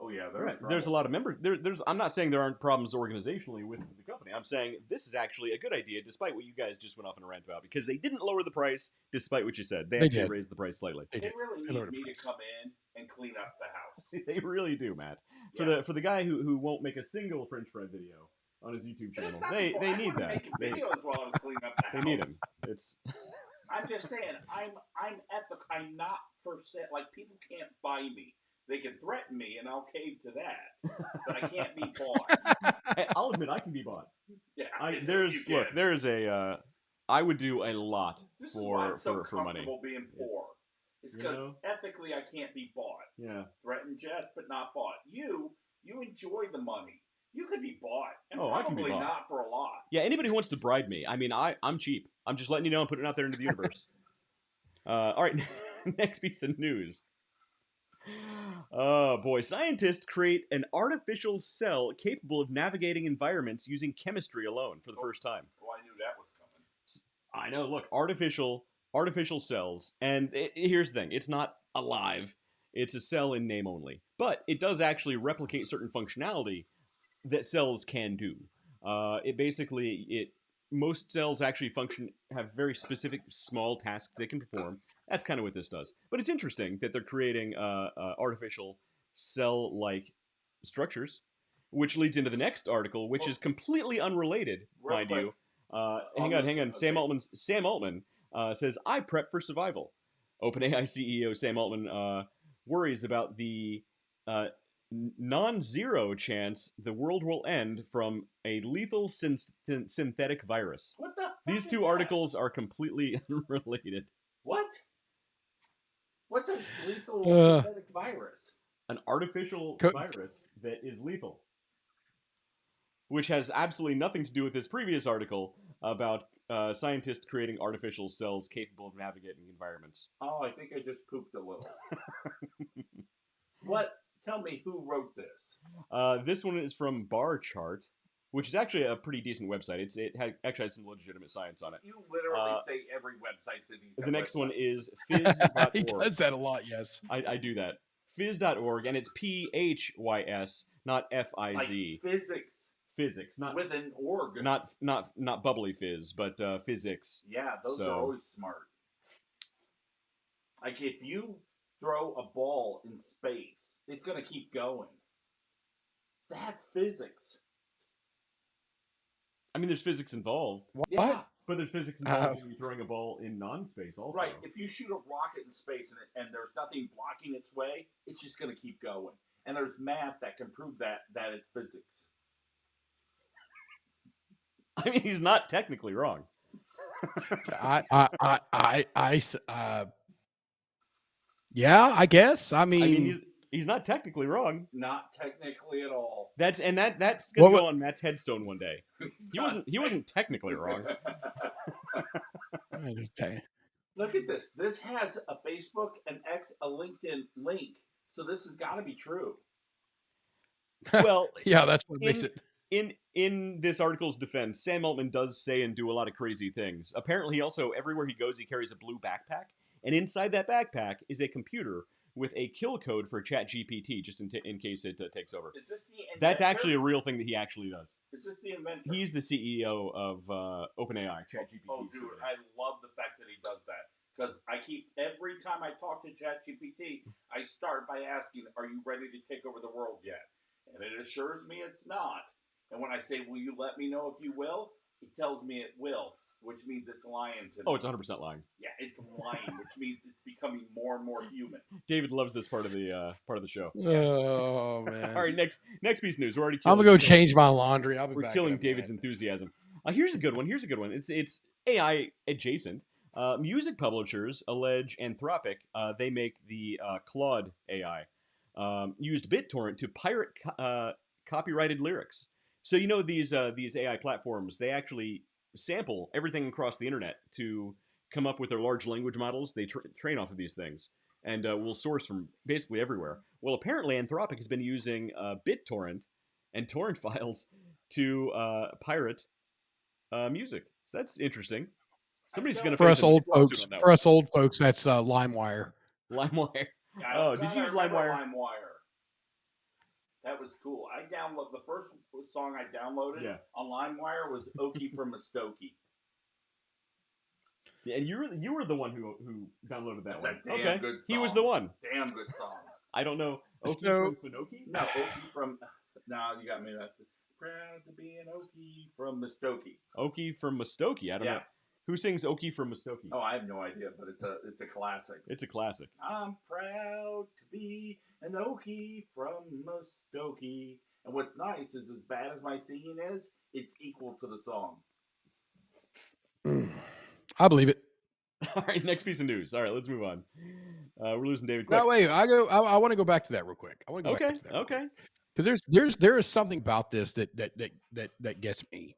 Oh yeah, there's a lot of members. I'm not saying there aren't problems organizationally with the company. I'm saying this is actually a good idea, despite what you guys just went off on a rant about, because they didn't lower the price, despite what you said. They actually raised the price slightly. They really need me to come in and clean up the house. They really do, Matt. For the guy who won't make a single French fry video on his YouTube channel, they need that. Videos while I'm cleaning up the house. They need him. I'm just saying, I'm ethical. I'm not for sale. Like, people can't buy me. They can threaten me, and I'll cave to that. But I can't be bought. I'll admit I can be bought. Yeah, there's a. I would do a lot this for is why I'm so for money. Being poor. It's because ethically I can't be bought. Yeah. Threatened jest, but not bought. You enjoy the money. You could be bought, and I can be bought. Not for a lot. Yeah, anybody who wants to bribe me. I mean, I'm cheap. I'm just letting you know. I'm putting it out there into the universe. All right, next piece of news. Oh boy, scientists create an artificial cell capable of navigating environments using chemistry alone for the first time. Well, I knew that was coming. I know. Look, artificial cells, and here's the thing: it's not alive. It's a cell in name only, but it does actually replicate certain functionality that cells can do. Most cells actually have very specific small tasks they can perform. That's kind of what this does. But it's interesting that they're creating artificial cell-like structures, which leads into the next article, which is completely unrelated, mind you. Hang on. Sam Altman says, I prep for survival. OpenAI CEO Sam Altman worries about the non-zero chance the world will end from a lethal synthetic virus. What the fuck These two articles are completely unrelated. What? What's a lethal synthetic virus? An artificial virus that is lethal. which has absolutely nothing to do with this previous article about scientists creating artificial cells capable of navigating environments. Oh, I think I just pooped a little. What? Tell me who wrote this. This one is from Bar Chart, which is actually a pretty decent website. Actually has some legitimate science on it. You literally say every website that he's. The next one is phys.org. He does that a lot, yes. I do that. Phys.org, and it's PHYS, not FIZ. Like physics. Physics, not with an org. Not bubbly fizz, but physics. Yeah, those are always smart. Like if you throw a ball in space, it's going to keep going. That's physics. I mean, there's physics involved. What? Yeah. But there's physics involved when you're throwing a ball in non-space also. Right. If you shoot a rocket in space and there's nothing blocking its way, it's just going to keep going. And there's math that can prove that it's physics. I mean, he's not technically wrong. Yeah, I guess. I mean he's not technically wrong. Not technically at all. That's gonna go on Matt's headstone one day. He wasn't technically wrong. Look at this. This has a Facebook, a LinkedIn link. So this has got to be true. Well, yeah, that's what makes it. In this article's defense, Sam Altman does say and do a lot of crazy things. Apparently, he also, everywhere he goes, he carries a blue backpack. And inside that backpack is a computer with a kill code for ChatGPT, just in case it takes over. Is this the inventor? That's actually a real thing that he actually does. Is this the inventor? He's the CEO of OpenAI, ChatGPT. Oh, dude, I love the fact that he does that. Because every time I talk to ChatGPT, I start by asking, are you ready to take over the world yet? And it assures me it's not. And when I say, will you let me know if you will? It tells me it will, which means it's lying to me. Oh, it's 100% lying. Yeah, it's lying, which means it's becoming more and more human. David loves this part of the show. Oh man! All right, next piece of news. We're already. I'm gonna go change my laundry. I'll be We're back killing David's enthusiasm. Here's a good one. It's AI adjacent. Music publishers allege Anthropic, they make the Claude AI, used BitTorrent to pirate copyrighted lyrics. So these AI platforms, they actually sample everything across the internet to come up with their large language models. They train off of these things and will source from basically everywhere. Well, apparently Anthropic has been using BitTorrent and torrent files to pirate music. So that's interesting. Somebody's going to for us old folks. For us old folks, that's LimeWire. LimeWire. Yeah, oh, did you use LimeWire? That was cool. The first song I downloaded on LimeWire was "Okie from Muskogee." Yeah, and you were the one who downloaded that one. That's a damn good song. He was the one. Damn good song. I don't know. Okie from Finoki? No, Okie from. No, you got me. That's proud to be an Okie from Muskogee. Okie from Muskogee. I don't know. Who sings Okie from Muskogee? Oh, I have no idea, but it's a classic. It's a classic. I'm proud to be an Okie from Muskogee. And what's nice is, as bad as my singing is, it's equal to the song. I believe it. All right, next piece of news. All right, let's move on. We're losing David quick. No, wait. I want to go back to that real quick. I want to go back to that. Okay. Because there is something about this that gets me.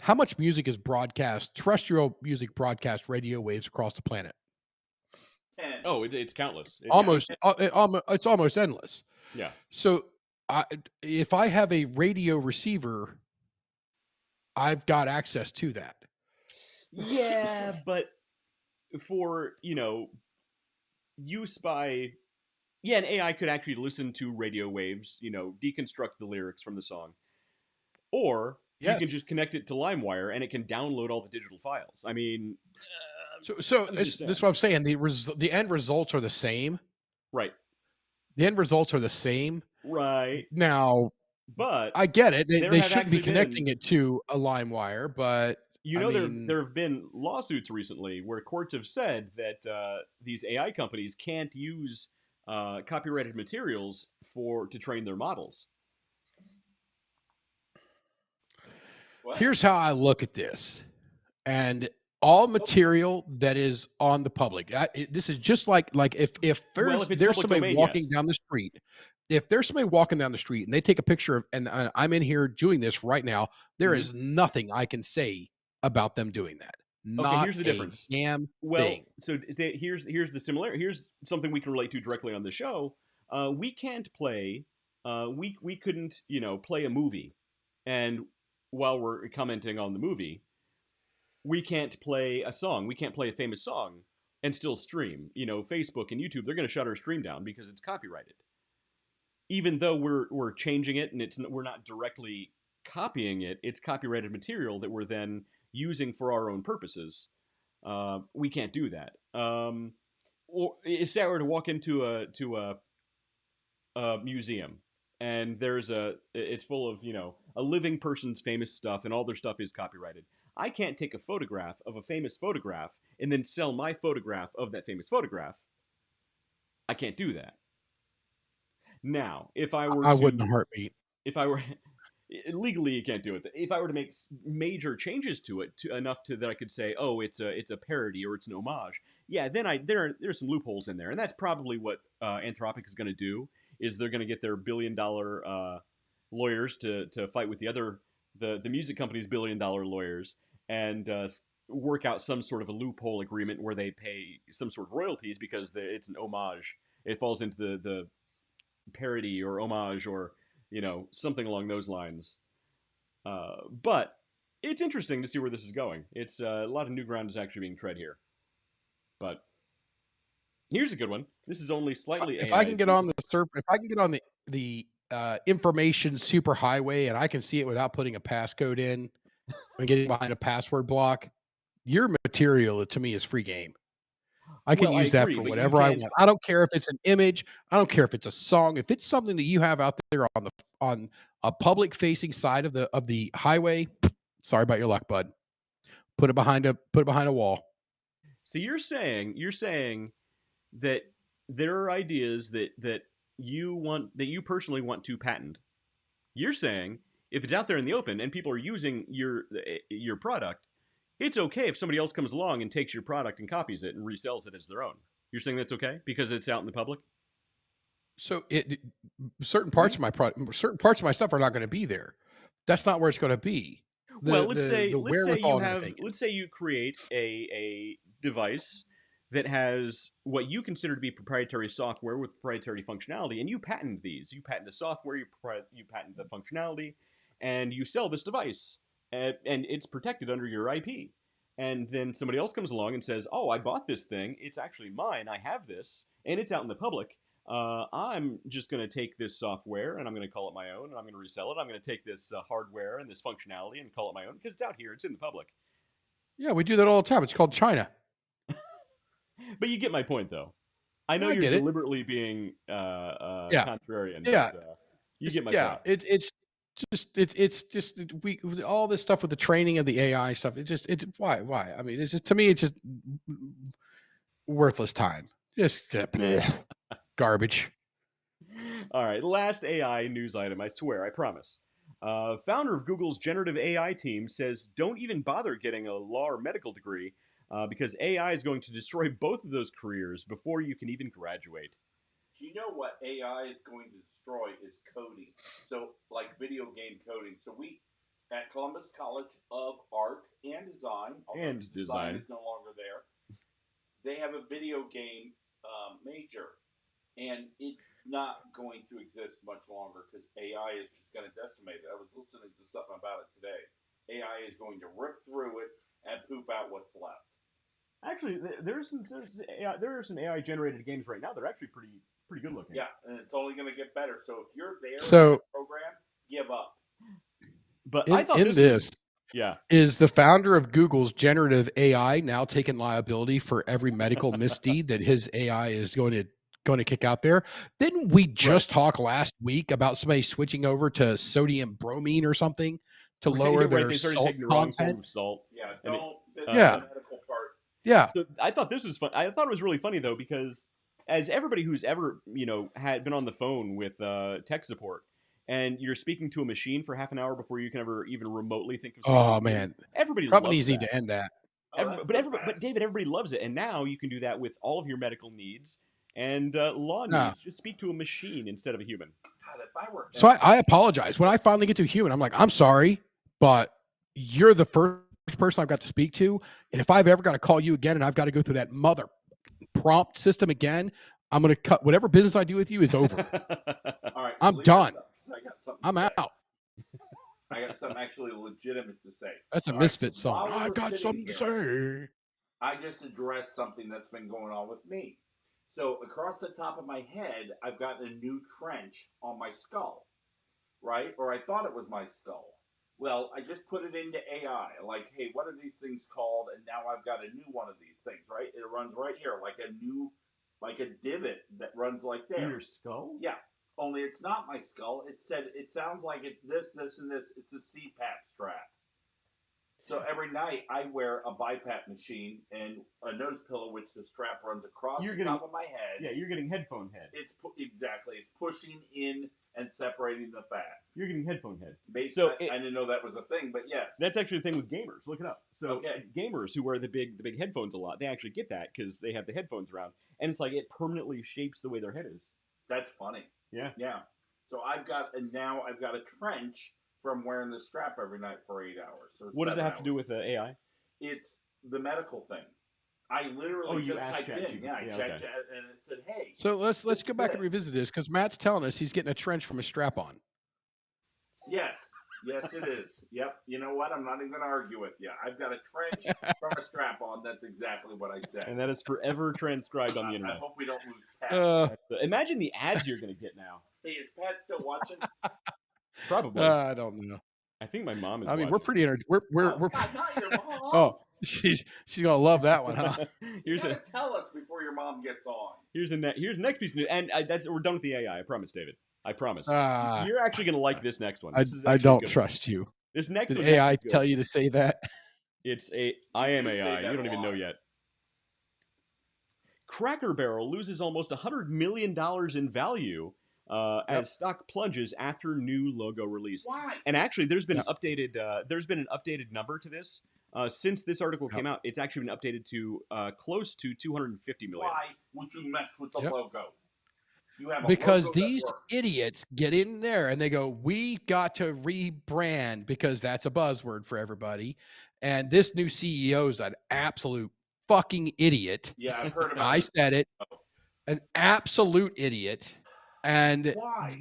How much music is broadcast, terrestrial music broadcast radio waves across the planet? 10. Oh, it's countless. It's almost endless. Yeah. So if I have a radio receiver, I've got access to that. Yeah, but for, use by... Yeah, an AI could actually listen to radio waves, deconstruct the lyrics from the song. Or... You can just connect it to LimeWire, and it can download all the digital files. I mean, so that's what I'm saying. The end results are the same, right? The end results are the same, right? Now, but I get it. They shouldn't be connecting it to a LimeWire, but there have been lawsuits recently where courts have said that these AI companies can't use copyrighted materials to train their models. Here's how I look at this, and all material that is on the public. This is just like if there's somebody walking down the street, if there's somebody walking down the street and they take a picture of, and I'm in here doing this right now, there is nothing I can say about them doing that. Okay, Not here's the a difference. damn Well, thing. so here's the similarity. Here's something we can relate to directly on the show. We can't play. We couldn't play a movie, and while we're commenting on the movie, we can't play a song. We can't play a famous song and still stream. Facebook and YouTube, they're going to shut our stream down because it's copyrighted. Even though we're changing it and we're not directly copying it, it's copyrighted material that we're then using for our own purposes. We can't do that. Or if I were to walk into a museum and it's full of a living person's famous stuff and all their stuff is copyrighted. I can't take a photograph of a famous photograph and then sell my photograph of that famous photograph. I can't do that. Now, if I were I wouldn't heartbeat. If I were legally, you can't do it. If I were to make major changes to it, enough that I could say, oh, it's a parody or it's an homage. Yeah, then there's some loopholes in there, and that's probably what Anthropic is going to do. Is they're going to get their billion-dollar lawyers to fight with the music company's billion-dollar lawyers and work out some sort of a loophole agreement where they pay some sort of royalties because it's an homage. It falls into the parody or homage or something along those lines. But it's interesting to see where this is going. It's a lot of new ground is actually being tread here. But here's a good one. This is only slightly. If I can get on the information superhighway and I can see it without putting a passcode in and getting behind a password block, your material to me is free game. I can use that for whatever I want. I don't care if it's an image. I don't care if it's a song. If it's something that you have out there on a public facing side of the highway, sorry about your luck, bud. Put it behind a wall. So you're saying that there are ideas that you personally want to patent. You're saying if it's out there in the open and people are using your product, it's okay if somebody else comes along and takes your product and copies it and resells it as their own. You're saying that's okay because it's out in the public? So certain parts of my product, certain parts of my stuff are not going to be there. That's not where it's going to be. Let's say you create a device that has what you consider to be proprietary software with proprietary functionality, and you patent these. You patent the software, you patent the functionality, and you sell this device. And it's protected under your IP. And then somebody else comes along and says, oh, I bought this thing. It's actually mine. I have this. And it's out in the public. I'm just going to take this software and I'm going to call it my own. And I'm going to resell it. I'm going to take this hardware and this functionality and call it my own because it's out here. It's in the public. Yeah, we do that all the time. It's called China. But you get my point, though. I know you're deliberately being contrarian. Yeah. But, you get my point. It's just we all this stuff with the training of the AI stuff. It's why I mean it's just, to me it's just worthless time. Just garbage. All right, last AI news item. I swear, I promise. Founder of Google's generative AI team says don't even bother getting a law or medical degree because AI is going to destroy both of those careers before you can even graduate. Do you know what AI is going to destroy is coding. So, like video game coding. So we, at Columbus College of Art and Design, although design is no longer there, they have a video game major. And it's not going to exist much longer because AI is just going to decimate it. I was listening to something about it today. AI is going to rip through it and poop out what's left. Actually, there are some AI generated games right now that are actually pretty good looking. Yeah, and it's only going to get better. So if you're there in So- the program, give up. But In, I thought in this yeah. is the founder of Google's generative AI now taking liability for every medical misdeed that his AI is going to kick out there. Didn't we just talk last week about somebody switching over to sodium bromine or something to lower their they started salt taking the wrong form content? of salt. Yeah, And don't. This is Yeah. the medical part. Yeah. So I thought this was fun. I thought it was really funny though because as everybody who's ever had been on the phone with tech support and you're speaking to a machine for half an hour before you can ever even remotely think of something. Oh man, everybody companies loves need to end that. But David, everybody loves it, and now you can do that with all of your medical needs. and law No. needs to speak to a machine instead of a human. God, if I were So I apologize. When I finally get to a human, I'm like, I'm sorry, but you're the first person I've got to speak to. And if I've ever got to call you again and I've got to go through that mother prompt system again, I'm going to cut whatever business I do with you is over. all right, I'm done. I got something. I'm out. I got something actually legitimate to say. That's a Misfit song. I've got something to say. I just addressed something that's been going on with me. So across the top of my head, I've got a new trench on my skull, right? Or I thought it was my skull. Well, I just put it into AI, like, hey, what are these things called? And now I've got a new one of these things, right? It runs right here, like a divot that runs like there. In your skull? Yeah. Only it's not my skull. It sounds like it's this, and this. It's a CPAP strap. So every night I wear a BiPAP machine and a nose pillow, which the strap runs across the top of my head. Yeah, you're getting headphone head. It's exactly. It's pushing in and separating the fat. You're getting headphone head. Basically, I didn't know that was a thing, but yes. That's actually the thing with gamers. Look it up. So gamers who wear the big headphones a lot, they actually get that because they have the headphones around, and it's like it permanently shapes the way their head is. That's funny. Yeah. Yeah. So I've got a trench from wearing the strap every night for 8 hours. What does it have to do with AI? It's the medical thing. I literally just typed in. Yeah, I checked it, and it said, "Hey." So let's go back and revisit this because Matt's telling us he's getting a trench from a strap-on. Yes, it is. Yep. You know what? I'm not even going to argue with you. I've got a trench from a strap-on. That's exactly what I said. And that is forever transcribed on the internet. I hope we don't lose Pat. Imagine the ads you're going to get now. Hey, is Pat still watching? Probably. I don't know. I think my mom is. I mean, watching. we're pretty we're God, not your mom. Oh, she's gonna love that one, huh? You gotta tell us before your mom gets on. Here's the next piece of news, and we're done with the AI. I promise, David. I promise. You're actually gonna like this next one. I don't trust you. This next Did one. AI tell you to say that? It's I am AI. You don't even know yet. Cracker Barrel loses almost $100 million in value as stock plunges after new logo release. Why? And actually, there's been an updated number to this since this article came out. It's actually been updated to close to 250 million. Why would you mess with the logo? You have because these idiots get in there and they go, "We got to rebrand because that's a buzzword for everybody." And this new CEO is an absolute fucking idiot. Yeah, I've heard about it. I said it. An absolute idiot. And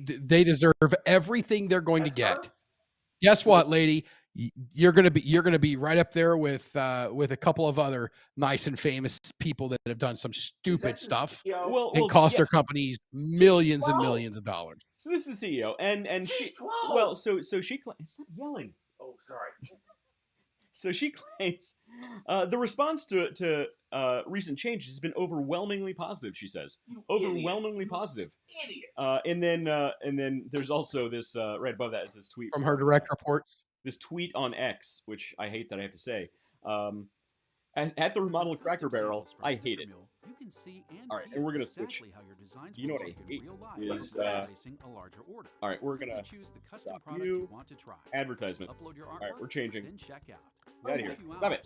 they deserve everything they're going to get. Guess what, lady? You're gonna be right up there with a couple of other nice and famous people that have done some stupid stuff and cost their companies millions and millions of dollars. So this is the CEO, and she so she claims. Stop yelling. Oh, sorry. So she claims the response to recent changes has been overwhelmingly positive. She says overwhelmingly positive. Idiot. And then there's also this right above that is this tweet from her direct reports. This tweet on X, which I hate that I have to say. At the remodeled Cracker Barrel, I hate it. All right, and we're gonna switch. You know what I hate is all right, we're gonna stop you. Advertisement. All right, we're changing. Get out of here. Stop it.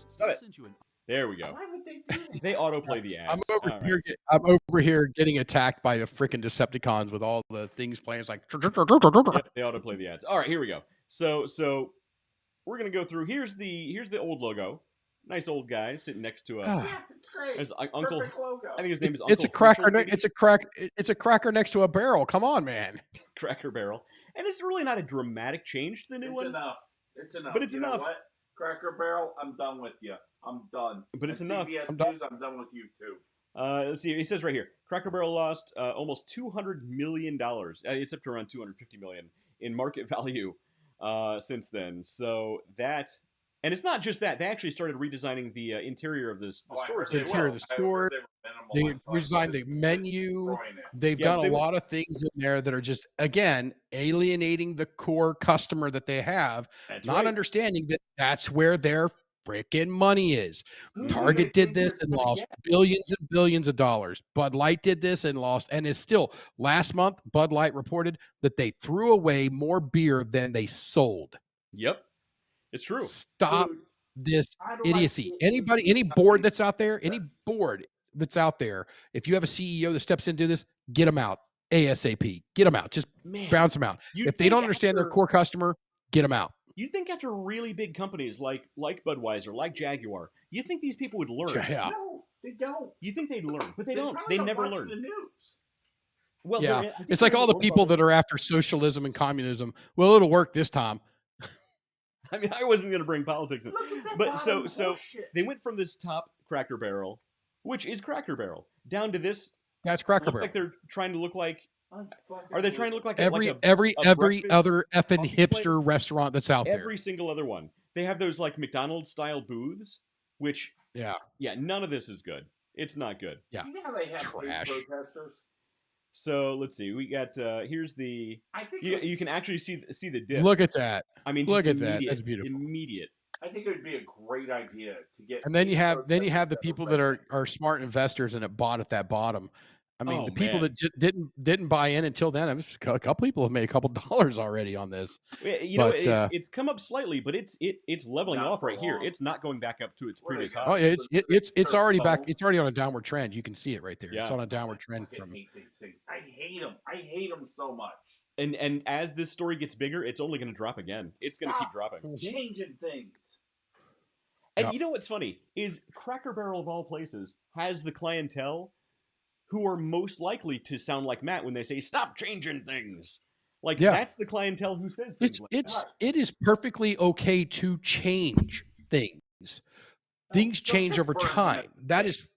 There we go. Why would they do that? They autoplay the ads. I'm over here getting attacked by the freaking Decepticons with all the things playing. It's like they autoplay the ads. All right, here we go. So we're gonna go through. Here's the old logo. Nice old guy sitting next to a. Yeah, it's great. There's Uncle. Perfect logo. I think his name is Uncle. It's a cracker. It's a cracker next to a barrel. Come on, man. Cracker Barrel, and it's really not a dramatic change to the new one. It's enough. But it's enough. Know what? Cracker Barrel, I'm done with you. I'm done. But it's enough. CBS News, I'm done with you too. Let's see. He says right here, Cracker Barrel lost almost $200 million. It's up to around $250 million in market value since then. So that, and it's not just that. They actually started redesigning the interior of the stores. The interior of the store. They redesigned the menu. They've done a lot of things in there that are just, again, alienating the core customer that they have, not understanding that that's where their freaking money is. Target did this and lost billions and billions of dollars. Bud Light did this and lost, and is still. Last month, Bud Light reported that they threw away more beer than they sold. Yep, it's true. Stop this idiocy. Anybody, any board that's out there, any board, that's out there, if you have a CEO that steps in and do this, get them out ASAP. Get them out. Just bounce them out. If they don't understand their core customer, get them out. You'd think after really big companies like Budweiser, like Jaguar, you think these people would learn. Yeah. No, they don't. You think they'd learn, but they don't. They never learn. The news. Well, yeah, it's like all the people that are after socialism and communism. Well, it'll work this time. I mean, I wasn't going to bring politics in, but so they went from this top Cracker Barrel, which is Cracker Barrel, down to this. That's Cracker Barrel. Like they're trying to look like. Are they trying to look like every other effing hipster restaurant that's out there? Every single other one. They have those like McDonald's style booths, which yeah, none of this is good. It's not good. Yeah, you know how they have trash protesters. So let's see. We got here's the. I think you can actually see the dip. Look at that. I mean, look at that. That's beautiful. Immediate. I think it would be a great idea to get. And then you have the people that are smart investors and it bought at that bottom. I mean, the people that didn't buy in until then. I mean, a couple people have made a couple dollars already on this. You know, it's come up slightly, but it's leveling off right here. It's not going back up to its previous high. Oh yeah, it's already back. It's already on a downward trend. You can see it right there. Yeah. It's on a downward trend from. I hate these things. I hate them. I hate them so much. And as this story gets bigger, it's only going to drop again. It's going to keep dropping. Changing things. And you know what's funny is Cracker Barrel of all places has the clientele who are most likely to sound like Matt when they say "stop changing things." Like that's the clientele who says things. It is perfectly okay to change things. Things change over time. That is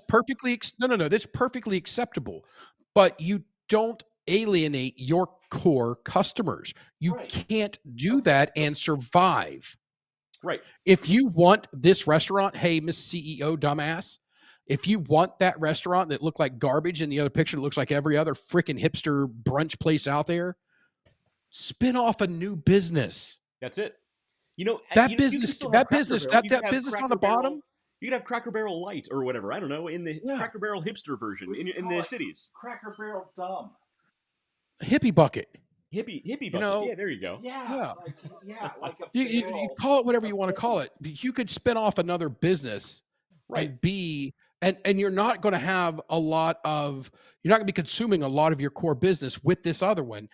perfectly that's perfectly acceptable. But you don't alienate your core customers. You can't do that and survive. Right. If you want this restaurant, hey, Miss CEO dumbass, if you want that restaurant that looked like garbage in the other picture, that looks like every other freaking hipster brunch place out there, spin off a new business. That's it. You know, that business on the bottom. You could have Cracker Barrel Light or whatever. I don't know, in the Cracker Barrel hipster version in the cities. Cracker Barrel Dumb. Hippie bucket. Hippie bucket. Yeah, there you go. Yeah. Like a you call it whatever you want to call it. But you could spin off another business and be and you're not going to have you're not going to be consuming a lot of your core business with this other one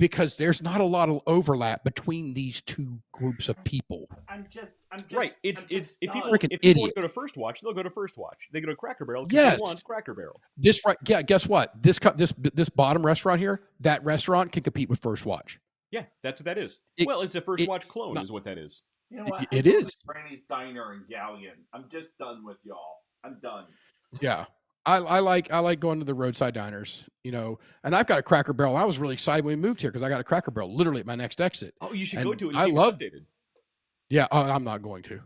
because there's not a lot of overlap between these two groups of people. I'm just right. If people want to go to First Watch, they'll go to First Watch. They go to Cracker Barrel because they want Cracker Barrel. Guess what? This bottom restaurant here, that restaurant can compete with First Watch. Yeah, that's what that is. It's a First Watch clone, is what that is. You know what? It is. Granny's Diner in Galleon. I'm just done with y'all. I'm done. Yeah. I like going to the roadside diners, and I've got a Cracker Barrel. I was really excited when we moved here because I got a Cracker Barrel literally at my next exit. Oh, you should go to it. And see what's updated. Yeah, I'm not going to.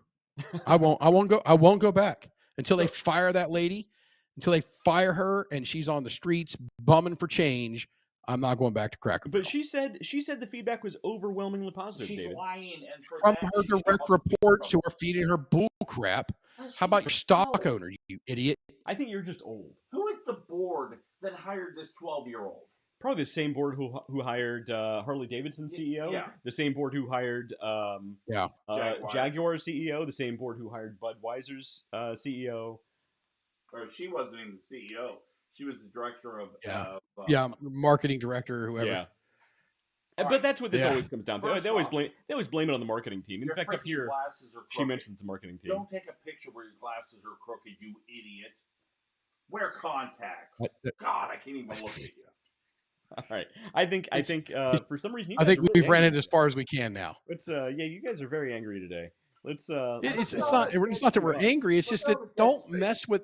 I won't go back until they fire that lady, until they fire her and she's on the streets bumming for change. I'm not going back to Cracker Barrel. But she said the feedback was overwhelmingly positive. She's David. lying, and from her direct reports who are feeding her bull crap. How about your stock owner, you idiot? I think you're just old. Who is the board that hired this 12-year-old? Probably the same board who hired Harley Davidson CEO. Yeah. The same board who hired Jaguar CEO. The same board who hired Budweiser's CEO. Or she wasn't even the CEO. She was the director of marketing director or whoever. Yeah. But that's what this always comes down to. They always blame it on the marketing team. In fact, up here, she mentions the marketing team. Don't take a picture where your glasses are crooked, you idiot. Wear contacts. God, I can't even look at you. All right. I think for some reason we've ran it as far as we can now. Let's you guys are very angry today. Let's it's not that we're angry, it's just that don't mess with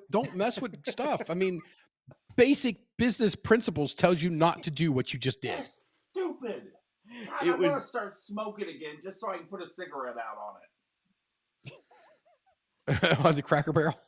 stuff. I mean, basic business principles tells you not to do what you just did. That's stupid. God, I'm gonna start smoking again just so I can put a cigarette out on it. On the Cracker Barrel?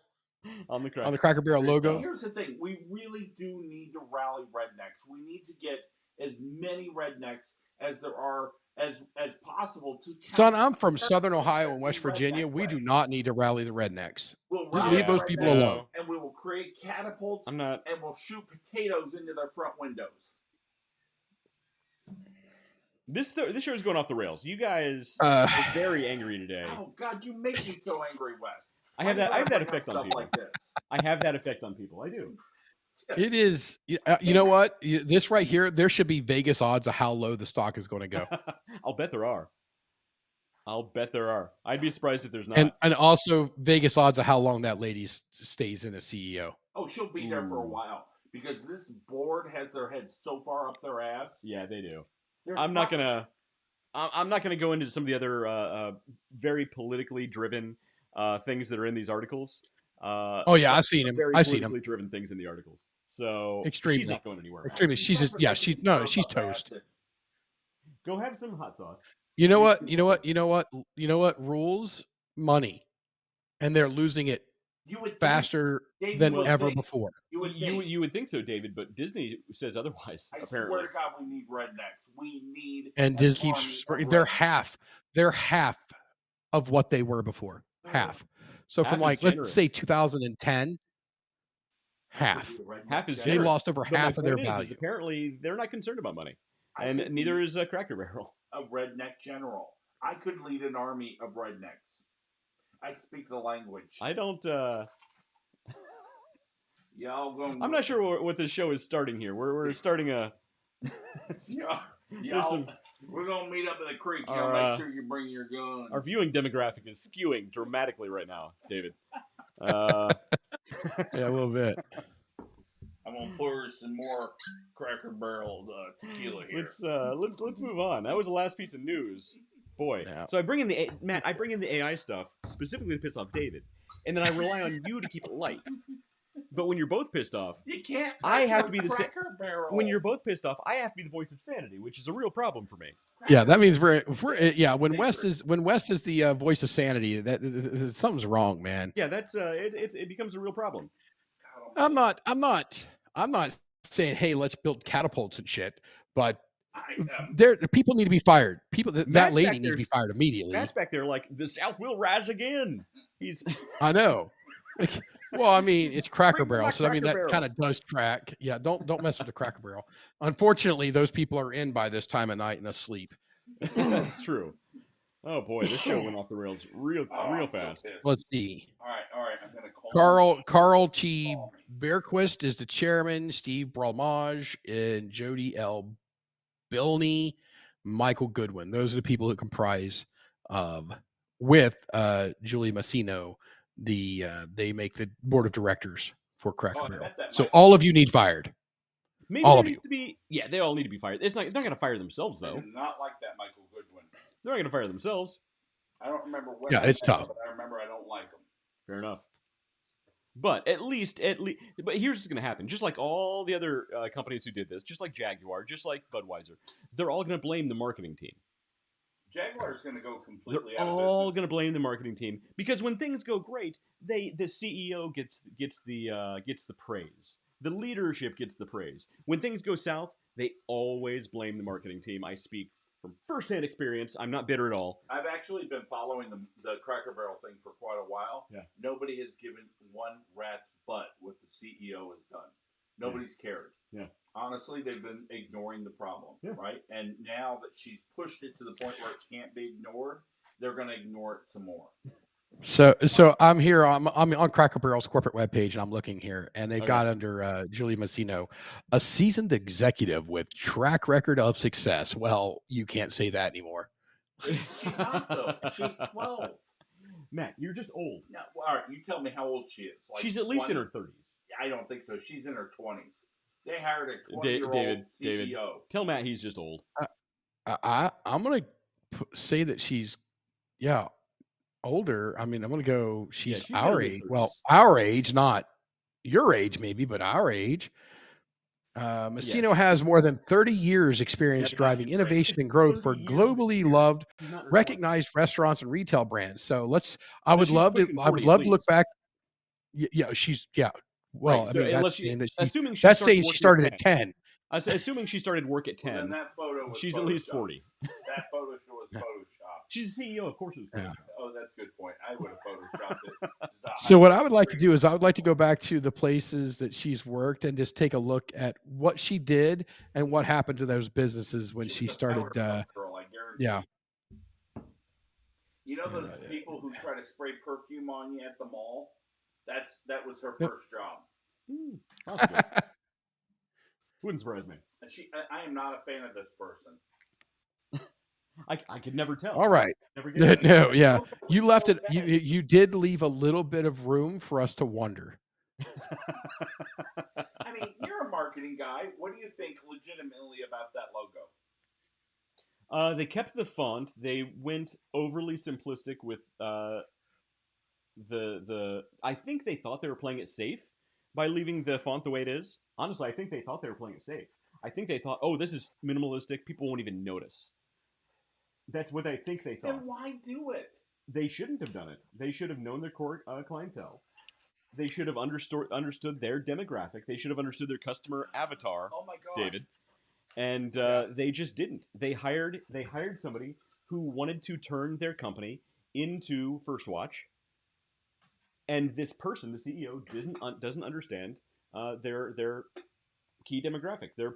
On the Cracker Barrel logo? Here's the thing. We really do need to rally rednecks. We need to get as many rednecks as there are as possible to Son, I'm from Southern Ohio and West Virginia. We do not need to rally the rednecks. Just leave those people alone. And we will create catapults and we'll shoot potatoes into their front windows. This show's going off the rails. You guys are very angry today. Oh, God, you make me so angry, Wes. I have that effect on people. Like this. I have that effect on people. I do. It is. You know what? This right here, there should be Vegas odds of how low the stock is going to go. I'll bet there are. I'd be surprised if there's not. And also Vegas odds of how long that lady stays in as CEO. Oh, she'll be there for a while because this board has their head so far up their ass. Yeah, they do. I'm not gonna go into some of the other very politically driven things that are in these articles. Oh yeah, I've seen him. I've seen him. Politically driven things in the articles. So extremely, she's not going anywhere. Extremely. She's toast. Go have some hot sauce. You know what rules? Money. And they're losing it faster than ever before. You would think so, David, but Disney says otherwise. I apparently. Swear to God, we need rednecks. We need. And Disney keeps. They're half of what they were before. Half. So from let's say 2010, half is generous. They lost over half of their value. Apparently, they're not concerned about money, and neither is Cracker Barrel. A redneck general. I could lead an army of rednecks. I speak the language. I don't. I'm not sure what this show is starting here. We're starting a. We're gonna meet up in the creek. Make sure you bring your guns. Our viewing demographic is skewing dramatically right now, David. Yeah, a little bit. I'm gonna pour some more Cracker Barrel tequila here. Let's move on. That was the last piece of news. Boy. Yeah. So I bring in the AI stuff specifically to piss off David, and then I rely on you to keep it light. But when you're both pissed off, you can't. I have to be the Cracker Barrel. When you're both pissed off, I have to be the voice of sanity, which is a real problem for me. Yeah, that means when Wes is the voice of sanity, that something's wrong, man. Yeah, that's it becomes a real problem. I'm not saying, hey, let's build catapults and shit, but people need to be fired. That lady needs to be fired immediately. Matt's back there like the South will rise again. I know. Well, I mean, it's Cracker Barrel, so I mean that kind of does track. Yeah, don't mess with the Cracker Barrel. Unfortunately, those people are in by this time of night and asleep. That's true. Oh boy, this show went off the rails real fast. So let's see. All right. I'm gonna call Carl T. Bearquist is the chairman. Steve Bralmage and Jody L. Bilney, Michael Goodwin. Those are the people that comprise with Julie Massino. They make the board of directors for Cracker Barrel. So all of you need fired. Maybe all of you. They all need to be fired. They're not going to fire themselves though. They do not like that, Michael Goodwin. They're not going to fire themselves. I don't remember what. Yeah, it's tough. But I remember I don't like them. Fair enough. But at least, but here's what's going to happen. Just like all the other companies who did this, just like Jaguar, just like Budweiser, they're all going to blame the marketing team. Jaguar's going to go completely out of business. They're all going to blame the marketing team because when things go great, the CEO gets the praise. The leadership gets the praise. When things go south, they always blame the marketing team. I speak from firsthand experience. I'm not bitter at all. I've actually been following the Cracker Barrel thing for quite a while. Yeah. Nobody has given one rat's butt what the CEO has done. Nobody's cared. Yeah. Honestly, they've been ignoring the problem, right? And now that she's pushed it to the point where it can't be ignored, they're going to ignore it some more. So I'm here. I'm on Cracker Barrel's corporate webpage, and I'm looking here, and they've got under Julie Massino, a seasoned executive with track record of success. Well, you can't say that anymore. She's not though. She's 12. Matt, you're just old. No, all right, you tell me how old she is. Like she's at least in her 30s. I don't think so. She's in her 20s. They hired a 20-year-old CEO. David, tell Matt he's just old. I'm gonna say that she's older. I mean, I'm gonna go. She's our age. Well, our age, not your age, maybe, but our age. Massino has more than 30 years experience driving innovation and growth for globally loved, recognized restaurants and retail brands. So I would love to look back. Yeah, she's Well, right, so I mean, that's saying she started at 10. Assuming she started work at 10. Well, then that photo was she's at least 40. That photo was photoshopped. She's the CEO, of course it was photoshopped. Oh, that's a good point. I would have photoshopped it. So what I would like to do is I would like to go back to the places that she's worked and just take a look at what she did and what happened to those businesses when she started. Girl, I guarantee. Yeah. You know those Yeah. people who try to spray perfume on you at the mall? That was her Yep. first job. Possibly. Wouldn't surprise me. And I am not a fan of this person. I could never tell. All right. Never get No, yeah. Logo was You left so it. bad. You did leave a little bit of room for us to wonder. I mean, you're a marketing guy. What do you think legitimately about that logo? They kept the font. They went overly simplistic with the. I think they thought they were playing it safe by leaving the font the way it is. Honestly, I think they thought they were playing it safe. I think they thought, oh, this is minimalistic. People won't even notice. That's what I think they thought. Then why do it? They shouldn't have done it. They should have known their core clientele. They should have understood their demographic. They should have understood their customer avatar. Oh my god, David. And they just didn't. They hired somebody who wanted to turn their company into First Watch, and this person, the CEO, doesn't understand their key demographic, their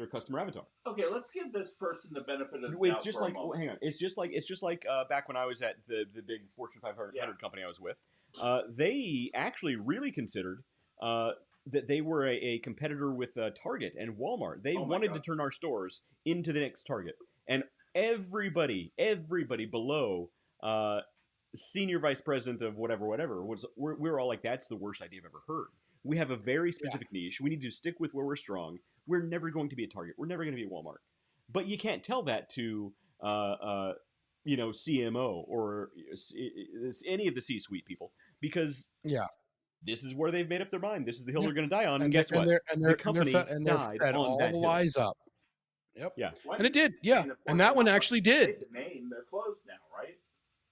customer avatar. Okay, let's give this person the benefit of the It's doubt just for like a moment. hang on. It's just like back when I was at the big Fortune 500 Yeah. company I was with. They actually really considered that they were a competitor with Target and Walmart. They Oh my wanted God. to turn our stores into the next Target, and everybody below senior vice president of whatever we're all like, that's the worst idea I've ever heard. We have a very specific niche. We need to stick with where we're strong. We're never going to be a Target. We're never going to be a Walmart. But you can't tell that to CMO or any of the C-suite people, because this is where they've made up their mind. This is the hill they're going to die on. And guess what? The company died on all that the hill. lies up. Yep. Yeah. What? And it did. Yeah. And, And that one actually did. The name, they're closed now, right?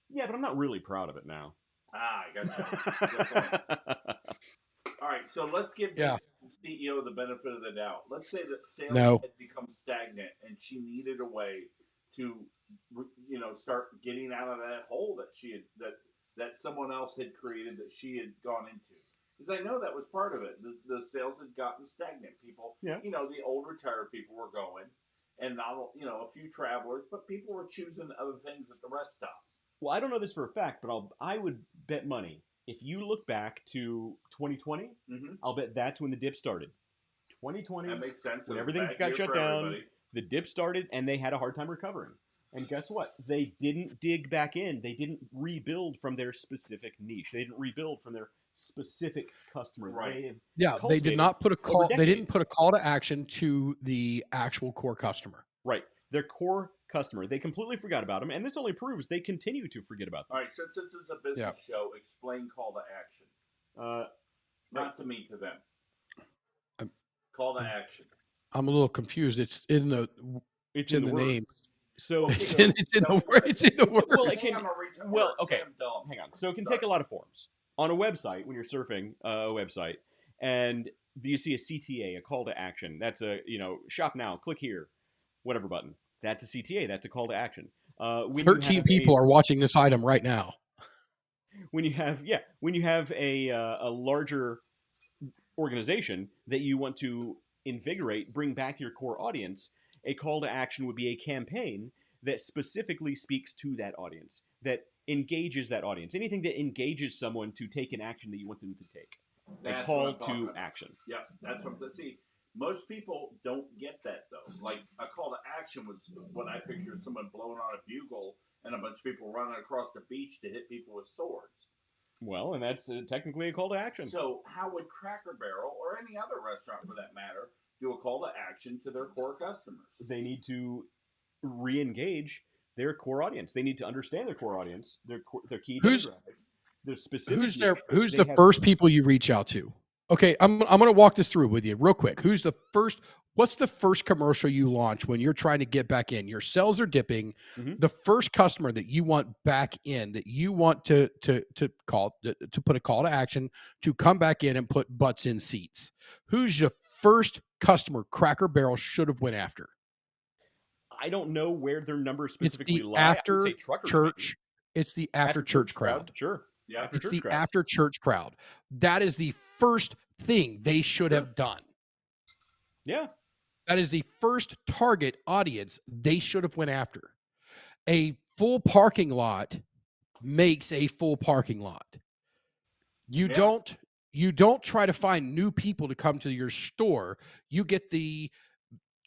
Yeah, but I'm not really proud of it now. Ah, I gotcha. Good point. All right, so let's give this CEO the benefit of the doubt. Let's say that sales had become stagnant, and she needed a way to, start getting out of that hole that she had that someone else had created that she had gone into. Because I know that was part of it. The sales had gotten stagnant. People, the old retired people were going, and not a few travelers, but people were choosing other things at the rest stop. Well, I don't know this for a fact, but I would bet money. If you look back to 2020, I'll bet that's when the dip started. 2020, that makes sense. When everything got shut down, the dip started, and they had a hard time recovering. And guess what? They didn't dig back in. They didn't rebuild from their specific niche. They didn't rebuild from their specific customer. Right. They did not put a call. They didn't put a call to action to the actual core customer. Right. Their core customer. They completely forgot about them, and this only proves they continue to forget about them. All right, since this is a business show, explain call to action. Not to me, to them. Call to action. I'm a little confused. It's in the name. So it's in the words. Hang on. So it can take a lot of forms. On a website, when you're surfing a website, and you see a CTA, a call to action. That's a shop now, click here, whatever button. That's a CTA. That's a call to action. 13 people are watching this item right now. When you have a larger organization that you want to invigorate, bring back your core audience, a call to action would be a campaign that specifically speaks to that audience, that engages that audience. Anything that engages someone to take an action that you want them to take. A call to action. Yeah, that's what I see. Most people don't get that, though. Like, a call to action was what I picture someone blowing on a bugle and a bunch of people running across the beach to hit people with swords. Well, and that's technically a call to action. So how would Cracker Barrel, or any other restaurant for that matter, do a call to action to their core customers? They need to re-engage their core audience. They need to understand their core audience, their key demographic, their specific. Who's the first people you reach out to? Okay, I'm going to walk this through with you real quick. What's the first commercial you launch when you're trying to get back in? Your sales are dipping. Mm-hmm. The first customer that you want back in, that you want to put a call to action to come back in and put butts in seats. Who's your first customer Cracker Barrel should have went after? I don't know where their numbers specifically lie. After church. It's the after church crowd. Sure. Yeah, it's the after church crowd. That is the first thing they should have done. Yeah. That is the first target audience they should have went after. A full parking lot makes a full parking lot. You Yeah. don't try to find new people to come to your store. You get the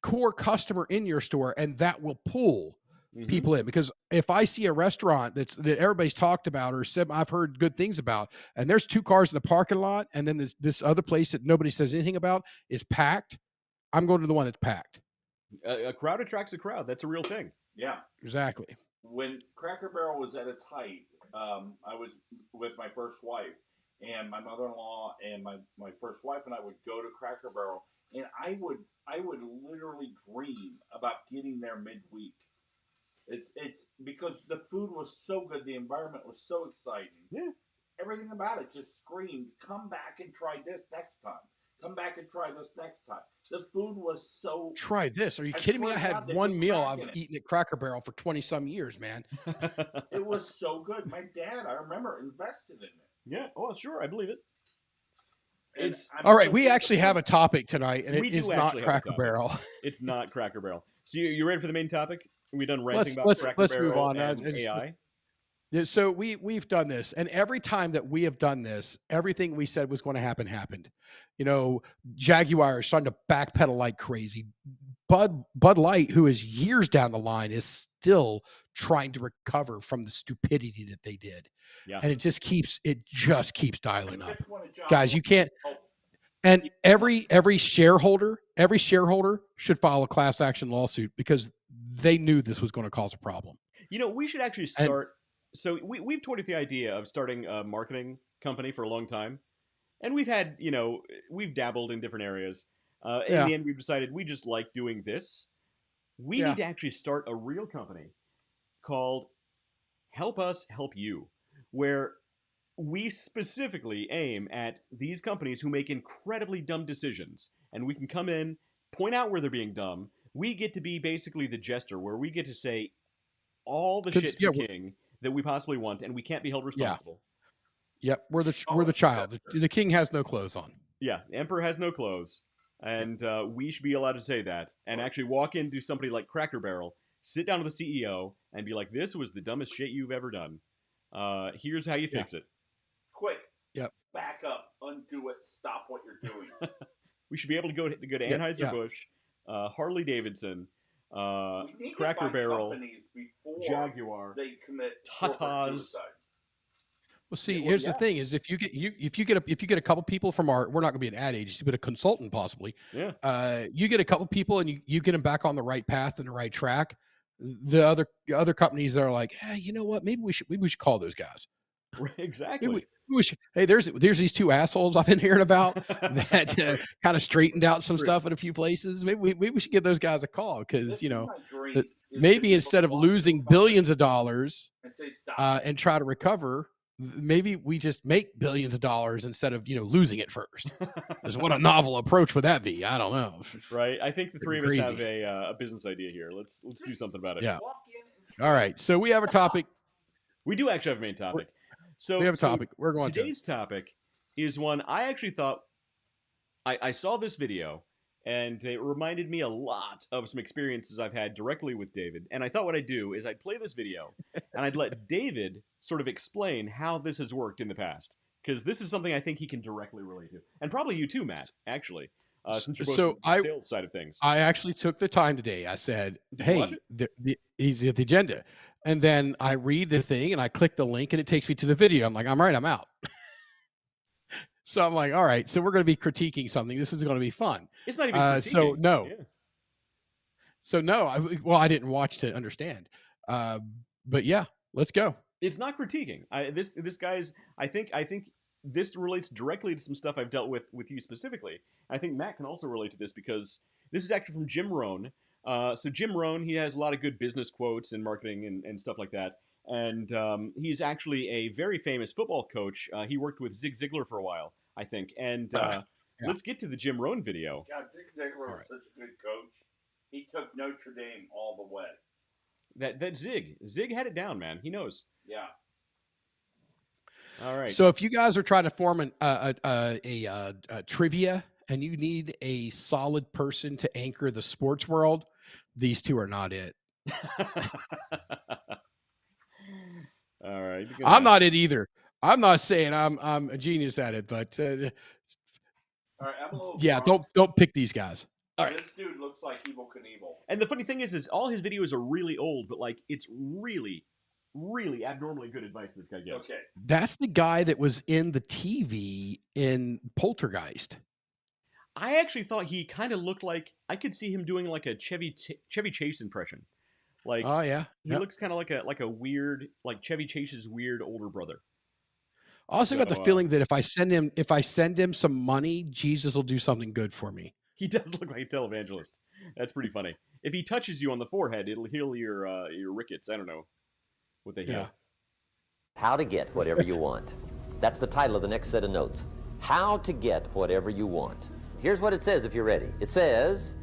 core customer in your store, and that will pull people in. Because if I see a restaurant that everybody's talked about or said I've heard good things about, and there's 2 cars in the parking lot, and then this other place that nobody says anything about is packed, I'm going to the one that's packed. A crowd attracts a crowd. That's a real thing. Yeah. Exactly. When Cracker Barrel was at its height, I was with my first wife, and my mother-in-law and my first wife and I would go to Cracker Barrel, and I would literally dream about getting there midweek. It's because the food was so good, the environment was so exciting. Yeah. Everything about it just screamed, "Come back and try this next time. Come back and try this next time." The food was so. Try this. Are you kidding me? I had one meal I've eaten at Cracker Barrel for 20 some years, man. It was so good. My dad, I remember, invested in it. Yeah. Oh, sure. I believe it. All right. We actually have a topic tonight, and it is not Cracker Barrel. It's not Cracker Barrel. So you ready for the main topic? Are we done ranting about Cracker Barrel? Let's move on. And AI? So we've done this, and every time that we have done this, everything we said was going to happen happened. You know, Jaguar is starting to backpedal like crazy. Bud Light, who is years down the line, is still trying to recover from the stupidity that they did. Yeah. And it just keeps dialing up. Guys, you can't. And every shareholder should file a class action lawsuit because they knew this was going to cause a problem. You know, we should actually start. So we've toyed with the idea of starting a marketing company for a long time. And we've had, we've dabbled in different areas. In the end, we've decided we just like doing this. We need to actually start a real company called Help Us Help You, where we specifically aim at these companies who make incredibly dumb decisions. And we can come in, point out where they're being dumb. We get to be basically the jester, where we get to say all the shit to the king that we possibly want, and we can't be held responsible. Yep, we're the child. The king has no clothes on. Yeah, the emperor has no clothes, and we should be allowed to say that, and actually walk into somebody like Cracker Barrel, sit down with the CEO, and be like, "This was the dumbest shit you've ever done. Here's how you fix it." Quick. Yep. Back up. Undo it. Stop what you're doing. We should be able to go to Anheuser-Busch, Harley Davidson, Cracker Barrel, Jaguar, they commit Tatas. Well, see, here's the thing: is if you get a couple people from we're not going to be an ad agency, but a consultant possibly. Yeah. You get a couple people and you get them back on the right path and the right track. The other companies that are like, hey, you know what? Maybe we should call those guys. Exactly. Hey, there's these 2 assholes I've been hearing about that kind of straightened out some stuff at a few places. Maybe we should give those guys a call because maybe instead of losing billions of dollars and try to recover, maybe we just make billions of dollars instead of losing it first. What a novel approach would that be? I don't know. Right. I think the three of us have a business idea here. Let's do something about it. Yeah. All right. So we have a topic. We do actually have a main topic. So we have a topic. We're going today's topic is one I actually thought I saw this video and it reminded me a lot of some experiences I've had directly with David. And I thought what I'd do is I'd play this video and I'd let David sort of explain how this has worked in the past. Because this is something I think he can directly relate to. And probably you too, Matt, actually. Since you're both on the sales side of things. I actually took the time today. I said, hey, he's at the agenda. And then I read the thing and I click the link and it takes me to the video. I'm like, I'm out. So I'm like, all right, so we're going to be critiquing something. This is going to be fun. It's not even critiquing. So no. Yeah. So no, I didn't watch to understand. But yeah, let's go. It's not critiquing. This guy's, I think this relates directly to some stuff I've dealt with you specifically. I think Matt can also relate to this because this is actually from Jim Rohn. So Jim Rohn, he has a lot of good business quotes and marketing and stuff like that. And he's actually a very famous football coach. He worked with Zig Ziglar for a while, I think. And let's get to the Jim Rohn video. God, Zig Ziglar was such a good coach. He took Notre Dame all the way. That Zig had it down, man. He knows. Yeah. All right. So if you guys are trying to form a trivia and you need a solid person to anchor the sports world, these 2 are not it. All right. I'm not it either. I'm not saying I'm a genius at it, but All right, I'm a little yeah, drunk. don't pick these guys. All right. This dude looks like Evel Knievel. And the funny thing is all his videos are really old, but like it's really, really abnormally good advice this guy gives. Okay. That's the guy that was in the TV in Poltergeist. I actually thought he kind of looked like I could see him doing like a Chevy Chase impression. Like, oh yeah, he looks kind of like a weird, like Chevy Chase's weird older brother. I also got the feeling that if I send him some money, Jesus will do something good for me. He does look like a televangelist. That's pretty funny. If he touches you on the forehead, it'll heal your rickets. I don't know what they heal. How to get whatever you want. That's the title of the next set of notes. How to get whatever you want. Here's what it says if you're ready. It says,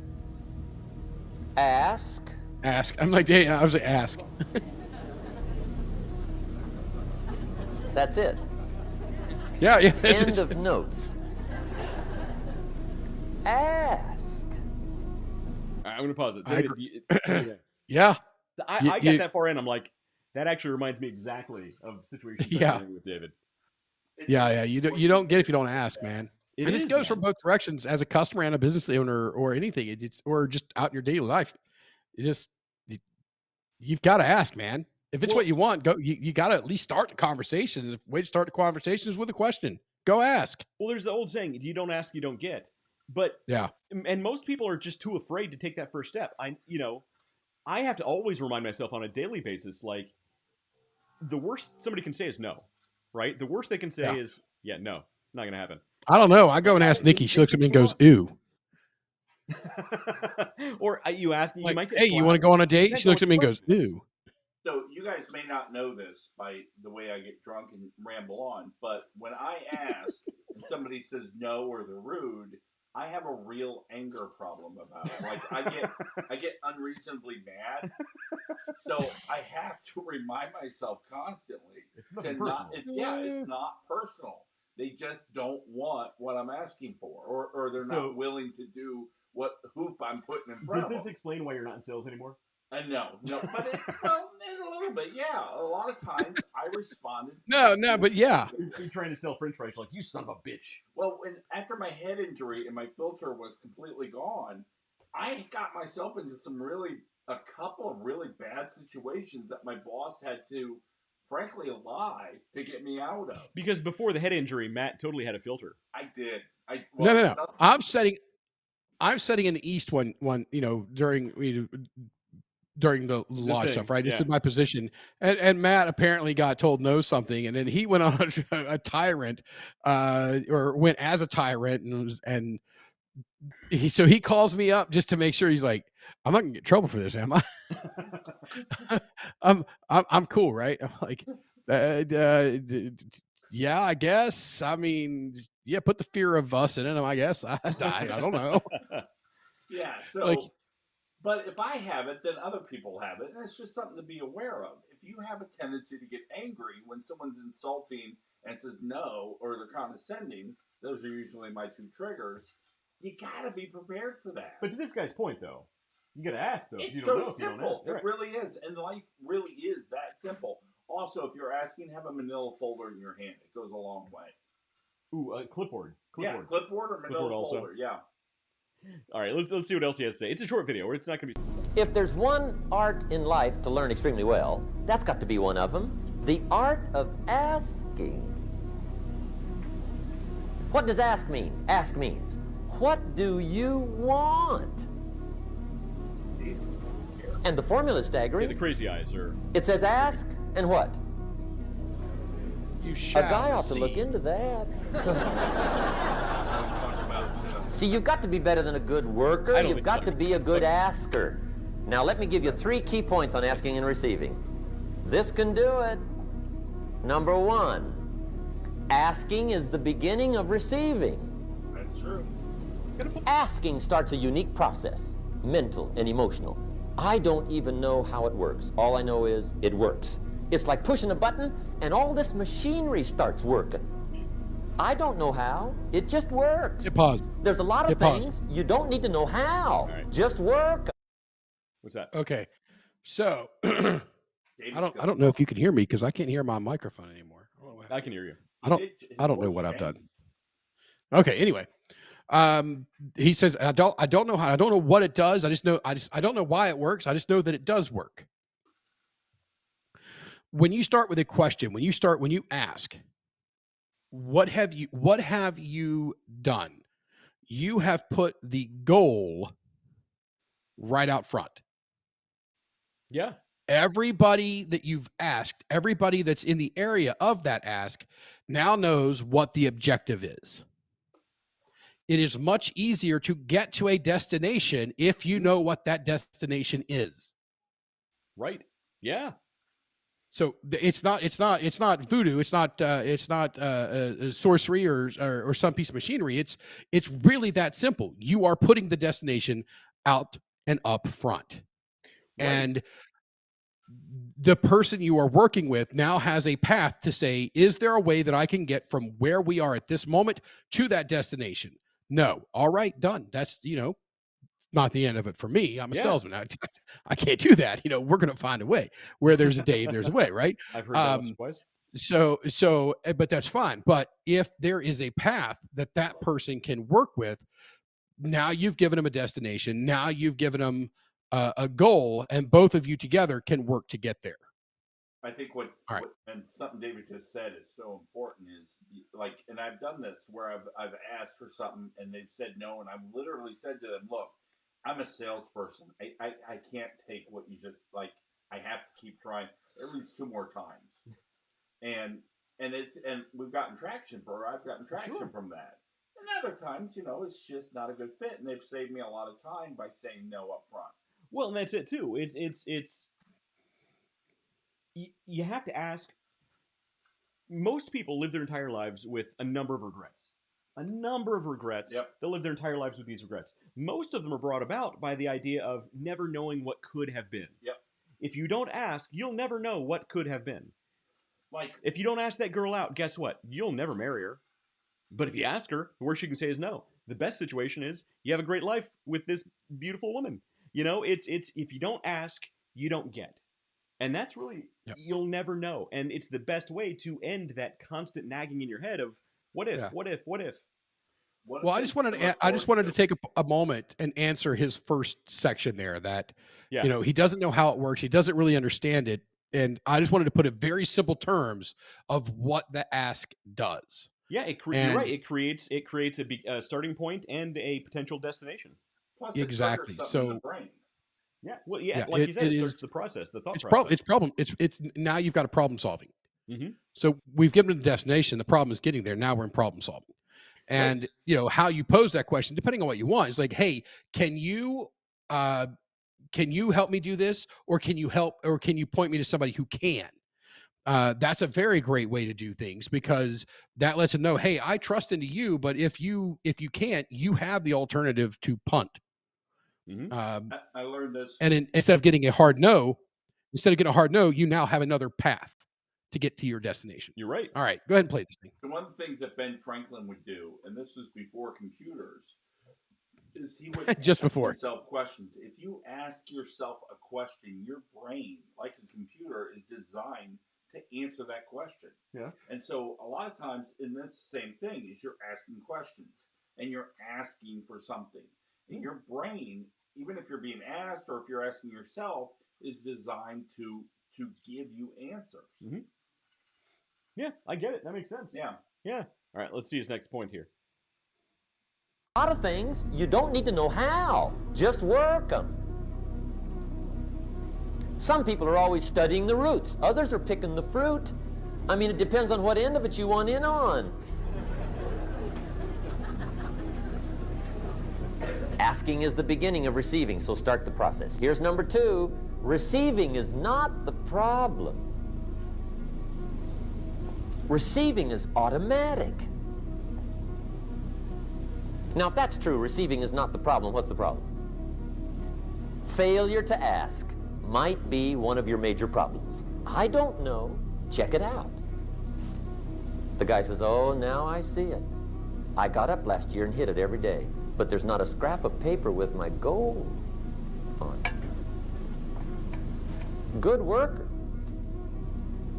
ask. Ask. I'm like, hey, I was like, ask. That's it. Yeah. End of notes. Ask. I'm going to pause it. David, yeah. I get that far in. I'm like, that actually reminds me exactly of situations I'm dealing with David. Yeah. You don't get if you don't ask, man. And this goes from both directions as a customer and a business owner or anything. Or just out in your daily life. You've got to ask, man. If it's what you want, go. You got to at least start the conversation. The way to start the conversation is with a question. Go ask. Well, there's the old saying: if you don't ask, you don't get. But and most people are just too afraid to take that first step. I have to always remind myself on a daily basis, like the worst somebody can say is no, right? The worst they can say is no, not gonna happen. I don't know. I go and ask Nikki. She looks at me and goes, "Ooh." Or you ask, like, you might get hey, you want to go on a date? She looks at me and goes, "Ooh." So you guys may not know this by the way I get drunk and ramble on, but when I ask and somebody says no or they're rude, I have a real anger problem about it. Like I get unreasonably mad. So I have to remind myself constantly it's not it's not personal. They just don't want what I'm asking for, or they're not willing to do what hoop I'm putting in front of them. Does this explain why you're not in sales anymore? No, but in a little bit, yeah. A lot of times I responded. No, but yeah. You're trying to sell French fries, like you son of a bitch. Well, after my head injury and my filter was completely gone, I got myself into a couple of really bad situations that my boss had to, frankly, lie to get me out of. Because before the head injury, Matt totally had a filter. I did. No. I'm setting in the east one. During the law stuff, right? This is my position. And Matt apparently got told no something, and then he went on a tyrant, or went as a tyrant, and he calls me up just to make sure. He's like, I'm not gonna get in trouble for this, am I? I'm cool, right? I'm like, yeah, I guess. I mean, yeah, put the fear of us in it. I guess. I don't know. Yeah. So. But if I have it, then other people have it, and it's just something to be aware of. If you have a tendency to get angry when someone's insulting and says no, or they're condescending, those are usually my two triggers. You gotta be prepared for that. But to this guy's point, though, you gotta ask though. It's you don't so know simple. You don't it really is, and life really is that simple. Also, if you're asking, have a manila folder in your hand. It goes a long way. Ooh, clipboard. Yeah, clipboard or manila folder. Yeah. All right, let's see what else he has to say. It's a short video, or it's not going to be... If there's one art in life to learn extremely well, that's got to be one of them. The art of asking. What does ask mean? Ask means, what do you want? And the formula is staggering. Yeah, the crazy eyes are... It says ask, and what? You shall A guy ought see. to look into that. See, you've got to be better than a good worker. You've got to be a good asker. Now, let me give you 3 key points on asking and receiving. This can do it. Number 1, asking is the beginning of receiving. That's true. Asking starts a unique process, mental and emotional. I don't even know how it works. All I know is it works. It's like pushing a button and all this machinery starts working. I don't know how. It just works. Pause. There's a lot of things you don't need to know how. Right. Just work. What's that? Okay. So I don't know if you can hear me because I can't hear my microphone anymore. I can hear you. I don't know what I've done. Okay. Anyway, he says I don't know how, I don't know what it does. I don't know why it works. I just know that it does work. When you start with a question, when you ask, what have you done? You have put the goal right out front. Yeah. Everybody that you've asked, everybody that's in the area of that ask now knows what the objective is. It is much easier to get to a destination if you know what that destination is. Right. Yeah. So it's not voodoo. It's not sorcery or some piece of machinery. It's really that simple. You are putting the destination out and up front. Right. And the person you are working with now has a path to say, is there a way that I can get from where we are at this moment to that destination? No. All right, done. That's, it's not the end of it for me. I'm a salesman. I can't do that. We're going to find a way. Where there's a Dave, there's a way, right? I've heard that twice. But that's fine. But if there is a path that person can work with, now you've given them a destination. Now you've given them a goal, and both of you together can work to get there. I think and something David just said is so important is like, and I've done this where I've asked for something and they've said no, and I've literally said to them, look, I'm a salesperson. I can't take what you just like. I have to keep trying at least 2 more times, and we've gotten traction, I've gotten traction from that. And other times, it's just not a good fit, and they've saved me a lot of time by saying no up front. Well, and that's it too. It's you have to ask. Most people live their entire lives with a number of regrets. Yep. They'll live their entire lives with these regrets. Most of them are brought about by the idea of never knowing what could have been. Yep. If you don't ask, you'll never know what could have been. Like, if you don't ask that girl out, guess what? You'll never marry her. But if you ask her, the worst she can say is no. The best situation is you have a great life with this beautiful woman. It's if you don't ask, you don't get. And that's really, you'll never know. And it's the best way to end that constant nagging in your head of what if, what if. Well, I just wanted to take a moment and answer his first section there that, he doesn't know how it works. He doesn't really understand it. And I just wanted to put it very simple terms of what the ask does. Yeah, you're right. It creates a starting point and a potential destination. Plus exactly. So, yeah. Well, like you said, it starts the process, the thought process. It's now you've got a problem solving. Mm-hmm. So we've given them the destination. The problem is getting there. Now we're in problem solving. And how you pose that question, depending on what you want, it's like, hey, can you help me do this, or can you point me to somebody who can? That's a very great way to do things, because that lets them know, hey, I trust into you, but if you can't, you have the alternative to punt. Mm-hmm. I learned this. And instead of getting a hard no, you now have another path to get to your destination. You're right. All right, go ahead and play this thing. So one of the things that Ben Franklin would do, and this was before computers, is he would just ask before himself questions. If you ask yourself a question, your brain, like a computer, is designed to answer that question. Yeah. And so a lot of times in this same thing is you're asking questions and you're asking for something. And your brain, even if you're being asked or if you're asking yourself, is designed to give you answers. Mm-hmm. Yeah, I get it. That makes sense. Yeah. All right, let's see his next point here. A lot of things you don't need to know how. Just work them. Some people are always studying the roots. Others are picking the fruit. I mean, it depends on what end of it you want in on. Asking is the beginning of receiving, so start the process. Here's number 2. Receiving is not the problem. Receiving is automatic. Now, if that's true, receiving is not the problem, what's the problem? Failure to ask might be one of your major problems. I don't know. Check it out. The guy says, oh, now I see it. I got up last year and hit it every day, but there's not a scrap of paper with my goals on it. Good worker,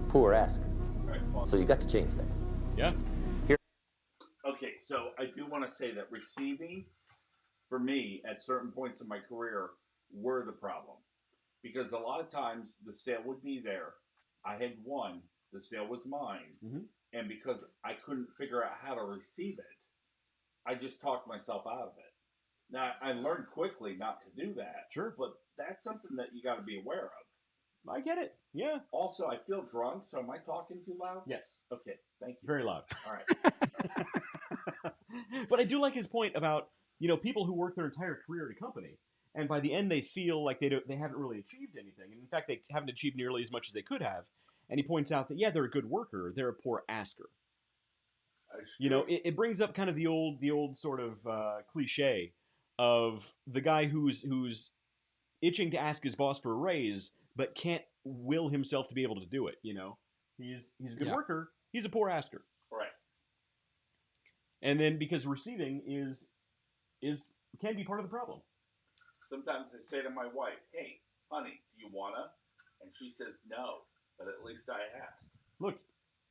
poor asker. Right. So you got to change that. Yeah. Okay, so I do want to say that receiving, for me, at certain points in my career, were the problem. Because a lot of times the sale would be there. I had won, the sale was mine. Mm-hmm. And because I couldn't figure out how to receive it, I just talked myself out of it. Now, I learned quickly not to do that. Sure. But that's something that you got to be aware of. I get it. Yeah. Also, I feel drunk, so am I talking too loud? Yes. Okay, thank you. Very loud. All right. But I do like his point about, people who work their entire career at a company, and by the end they feel like they haven't really achieved anything. And in fact, they haven't achieved nearly as much as they could have. And he points out that, yeah, they're a good worker, they're a poor asker. It brings up kind of the old sort of cliche of the guy who's itching to ask his boss for a raise, but can't will himself to be able to do it. He's a good worker, he's a poor asker. Right. And then because receiving can be part of the problem. Sometimes I say to my wife, "Hey, honey, do you wanna?" And she says no, but at least I asked. Look,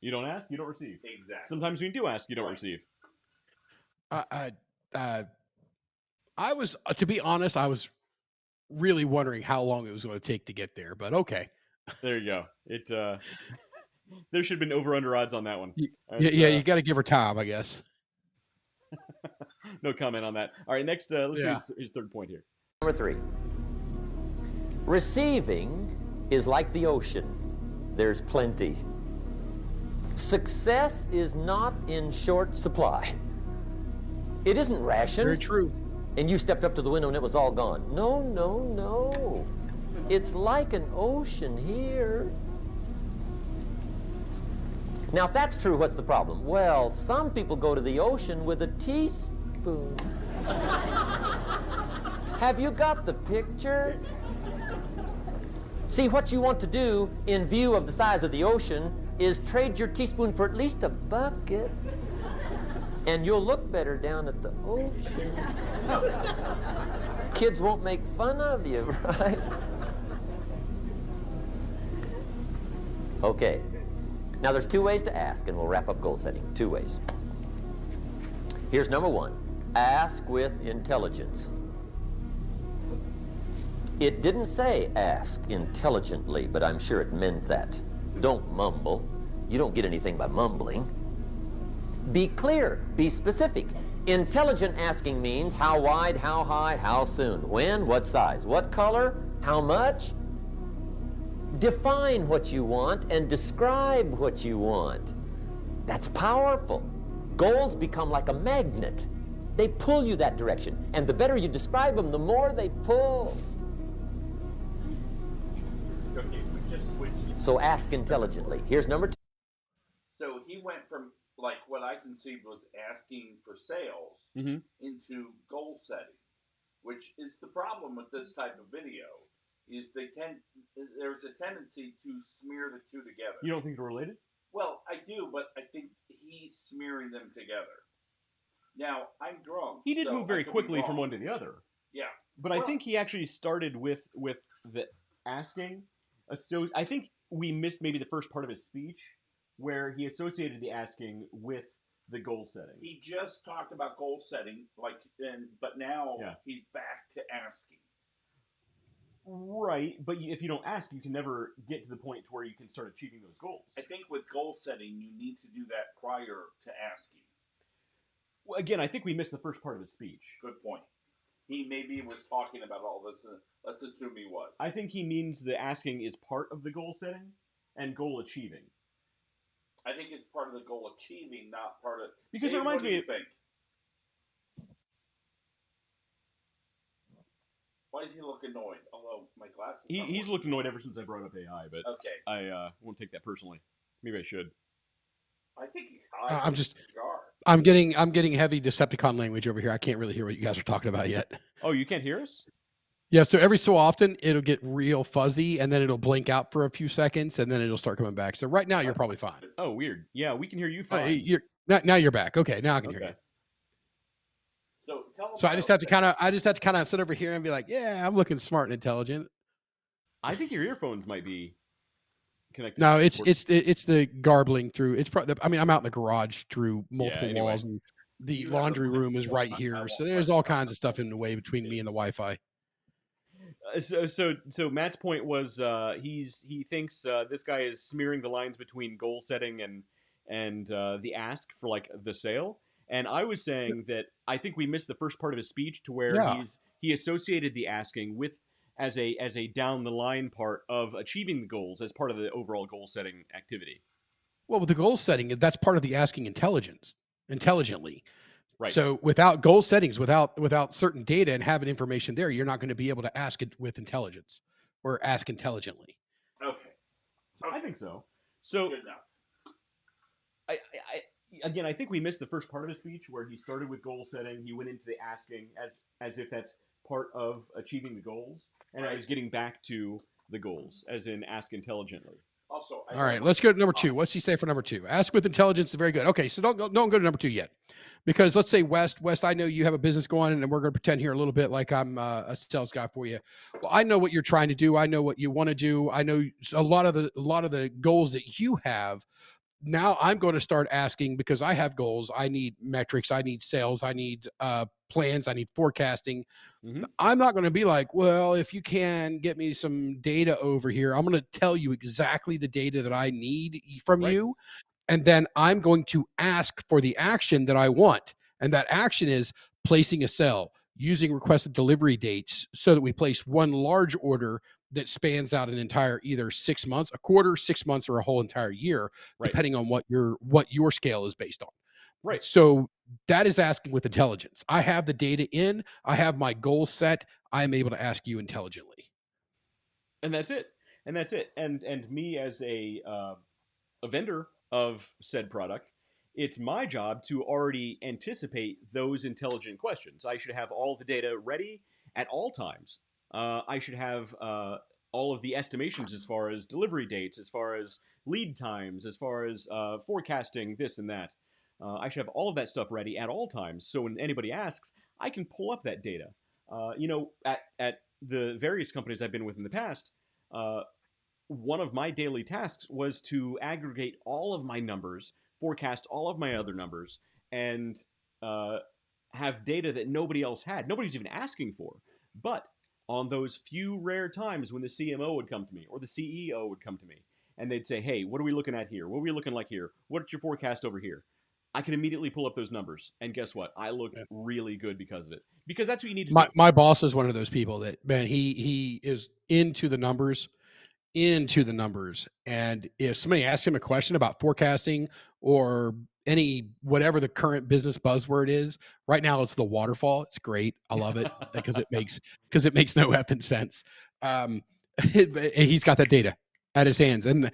you don't ask, you don't receive. Exactly. Sometimes when you do ask, you don't receive. I was, to be honest, I was really wondering how long it was going to take to get there, but okay. There you go. It there should have been over/under odds on that one. You got to give her time, I guess. No comment on that. All right, next, let's see his third point here. Number 3. Receiving is like the ocean. There's plenty. Success is not in short supply. It isn't rationed. Very true. And you stepped up to the window and it was all gone. No, no, no. It's like an ocean here. Now, if that's true, what's the problem? Well, some people go to the ocean with a teaspoon. Have you got the picture? See, what you want to do in view of the size of the ocean is trade your teaspoon for at least a bucket. And you'll look better down at the ocean. Kids won't make fun of you, right? Okay. Now, there's 2 ways to ask, and we'll wrap up goal setting. 2 ways. Here's number 1. Ask with intelligence. It didn't say ask intelligently, but I'm sure it meant that. Don't mumble. You don't get anything by mumbling. Be clear. Be specific. Intelligent asking means how wide, how high, how soon, when, what size, what color, how much. Define what you want and describe what you want. That's powerful. Goals become like a magnet. They pull you that direction. And the better you describe them, the more they pull. Okay, we just switched. So ask intelligently. Here's number 2. So he went from, like, what I conceived was asking for sales into goal setting, which is the problem with this type of video, is there's a tendency to smear the two together. You don't think they're related? Well, I do, but I think he's smearing them together. Now, I'm drunk. He did so move very I could be quickly wrong. from one to the other. Yeah. But I think he actually started with the asking. So I think we missed maybe the first part of his speech where he associated the asking with the goal setting. He just talked about goal setting, but now he's back to asking. Right, but if you don't ask, you can never get to the point to where you can start achieving those goals. I think with goal setting, you need to do that prior to asking. Well, again, I think we missed the first part of his speech. Good point. He maybe was talking about all this. Let's assume he was. I think he means the asking is part of the goal setting and goal achieving. I think it's part of the goal achieving, not part of... Because Dave, it reminds what do me... you think? Why does he look annoyed? Although my glasses... He's looked annoyed ever since I brought up AI, but okay. I won't take that personally. Maybe I should. I think he's high. I'm getting heavy Decepticon language over here. I can't really hear what you guys are talking about yet. Oh, you can't hear us? Yeah, so every so often it'll get real fuzzy and then it'll blink out for a few seconds and then it'll start coming back. So right now you're probably fine. Oh, weird. Yeah, we can hear you fine. Now you're back. Okay, now I can hear you. So I just have to kind of sit over here and be like, yeah, I'm looking smart and intelligent. I think your earphones might be connected. No, it's the garbling through. It's probably. I mean, I'm out in the garage through multiple anyway. walls, and the laundry room is right here. So there's all kinds of stuff in the way between me and the Wi-Fi. So Matt's point was he thinks this guy is smearing the lines between goal setting and the ask for like the sale. And I was saying that I think we missed the first part of his speech to where he associated the asking with as a down the line part of achieving the goals as part of the overall goal setting activity. Well, with the goal setting, that's part of the asking intelligently. Right. So without goal settings, without certain data and having information there, you're not going to be able to ask it with intelligence or ask intelligently. Okay. I think so. So Good enough. I think we missed the first part of his speech where he started with goal setting. He went into the asking as if that's part of achieving the goals, and I was getting back to the goals as in ask intelligently. Also, all right, let's go to number 2. What's he say for number 2? Ask with intelligence is very good. Okay, so don't go to number 2 yet, because let's say West, I know you have a business going, and we're going to pretend here a little bit like I'm a sales guy for you. Well, I know what you're trying to do. I know what you want to do. I know a lot of the goals that you have. Now I'm going to start asking, because I have goals. I need metrics. I need sales. I need plans. I need forecasting. Mm-hmm. I'm not going to be like, well, if you can get me some data over here, I'm going to tell you exactly the data that I need from you. And then I'm going to ask for the action that I want. And that action is placing a sell, using requested delivery dates so that we place one large order that spans out an entire either 6 months, a quarter, 6 months, or a whole entire year, depending on what your scale is based on. Right. So that is asking with intelligence. I have the data in, I have my goal set. I'm able to ask you intelligently. And that's it. And me as a vendor of said product, it's my job to already anticipate those intelligent questions. I should have all the data ready at all times. I should have all of the estimations as far as delivery dates, as far as lead times, as far as forecasting this and that. I should have all of that stuff ready at all times. So when anybody asks, I can pull up that data. At the various companies I've been with in the past, one of my daily tasks was to aggregate all of my numbers, forecast all of my other numbers, and have data that nobody else had. Nobody's even asking for. But on those few rare times when the CMO would come to me or the CEO would come to me and they'd say, hey, what are we looking at here? What are we looking like here? What's your forecast over here? I can immediately pull up those numbers. And guess what? I look really good because of it. Because that's what you need to do. My boss is one of those people that, man, he is into the numbers. And if somebody asks him a question about forecasting or whatever the current business buzzword is, right now it's the waterfall. It's great. I love it because it makes no effing sense. He's got that data at his hands. And,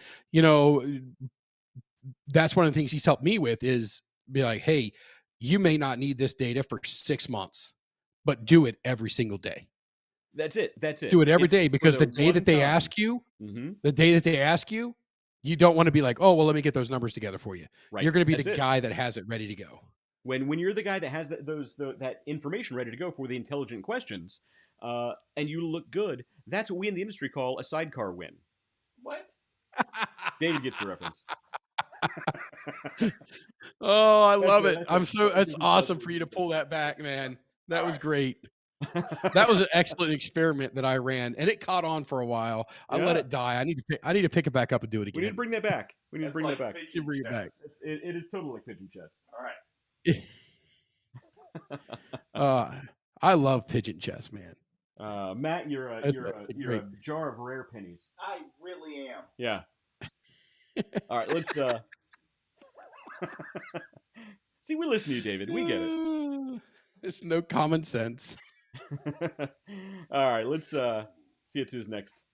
that's one of the things he's helped me with is be like, hey, you may not need this data for 6 months, but do it every single day. That's it. Do it every day, because the day that they ask you, you don't want to be like, oh, well, let me get those numbers together for you. Right. You're going to be the guy that has it ready to go. When you're the guy that has that information ready to go for the intelligent questions, and you look good, that's what we in the industry call a sidecar win. What? David gets the reference. Oh, I love it. That's awesome for you to pull that back, man. That was great. That was an excellent experiment that I ran, and it caught on for a while. I let it die. I need to pick it back up and do it again. We need to bring that back. Bring it back. It is totally like pigeon chess. All right. I love pigeon chess, man. Matt, you're a jar of rare pennies. I really am. Yeah. All right, let's see, we listen to you, David. We get it. It's no common sense. All right, let's see it who's next.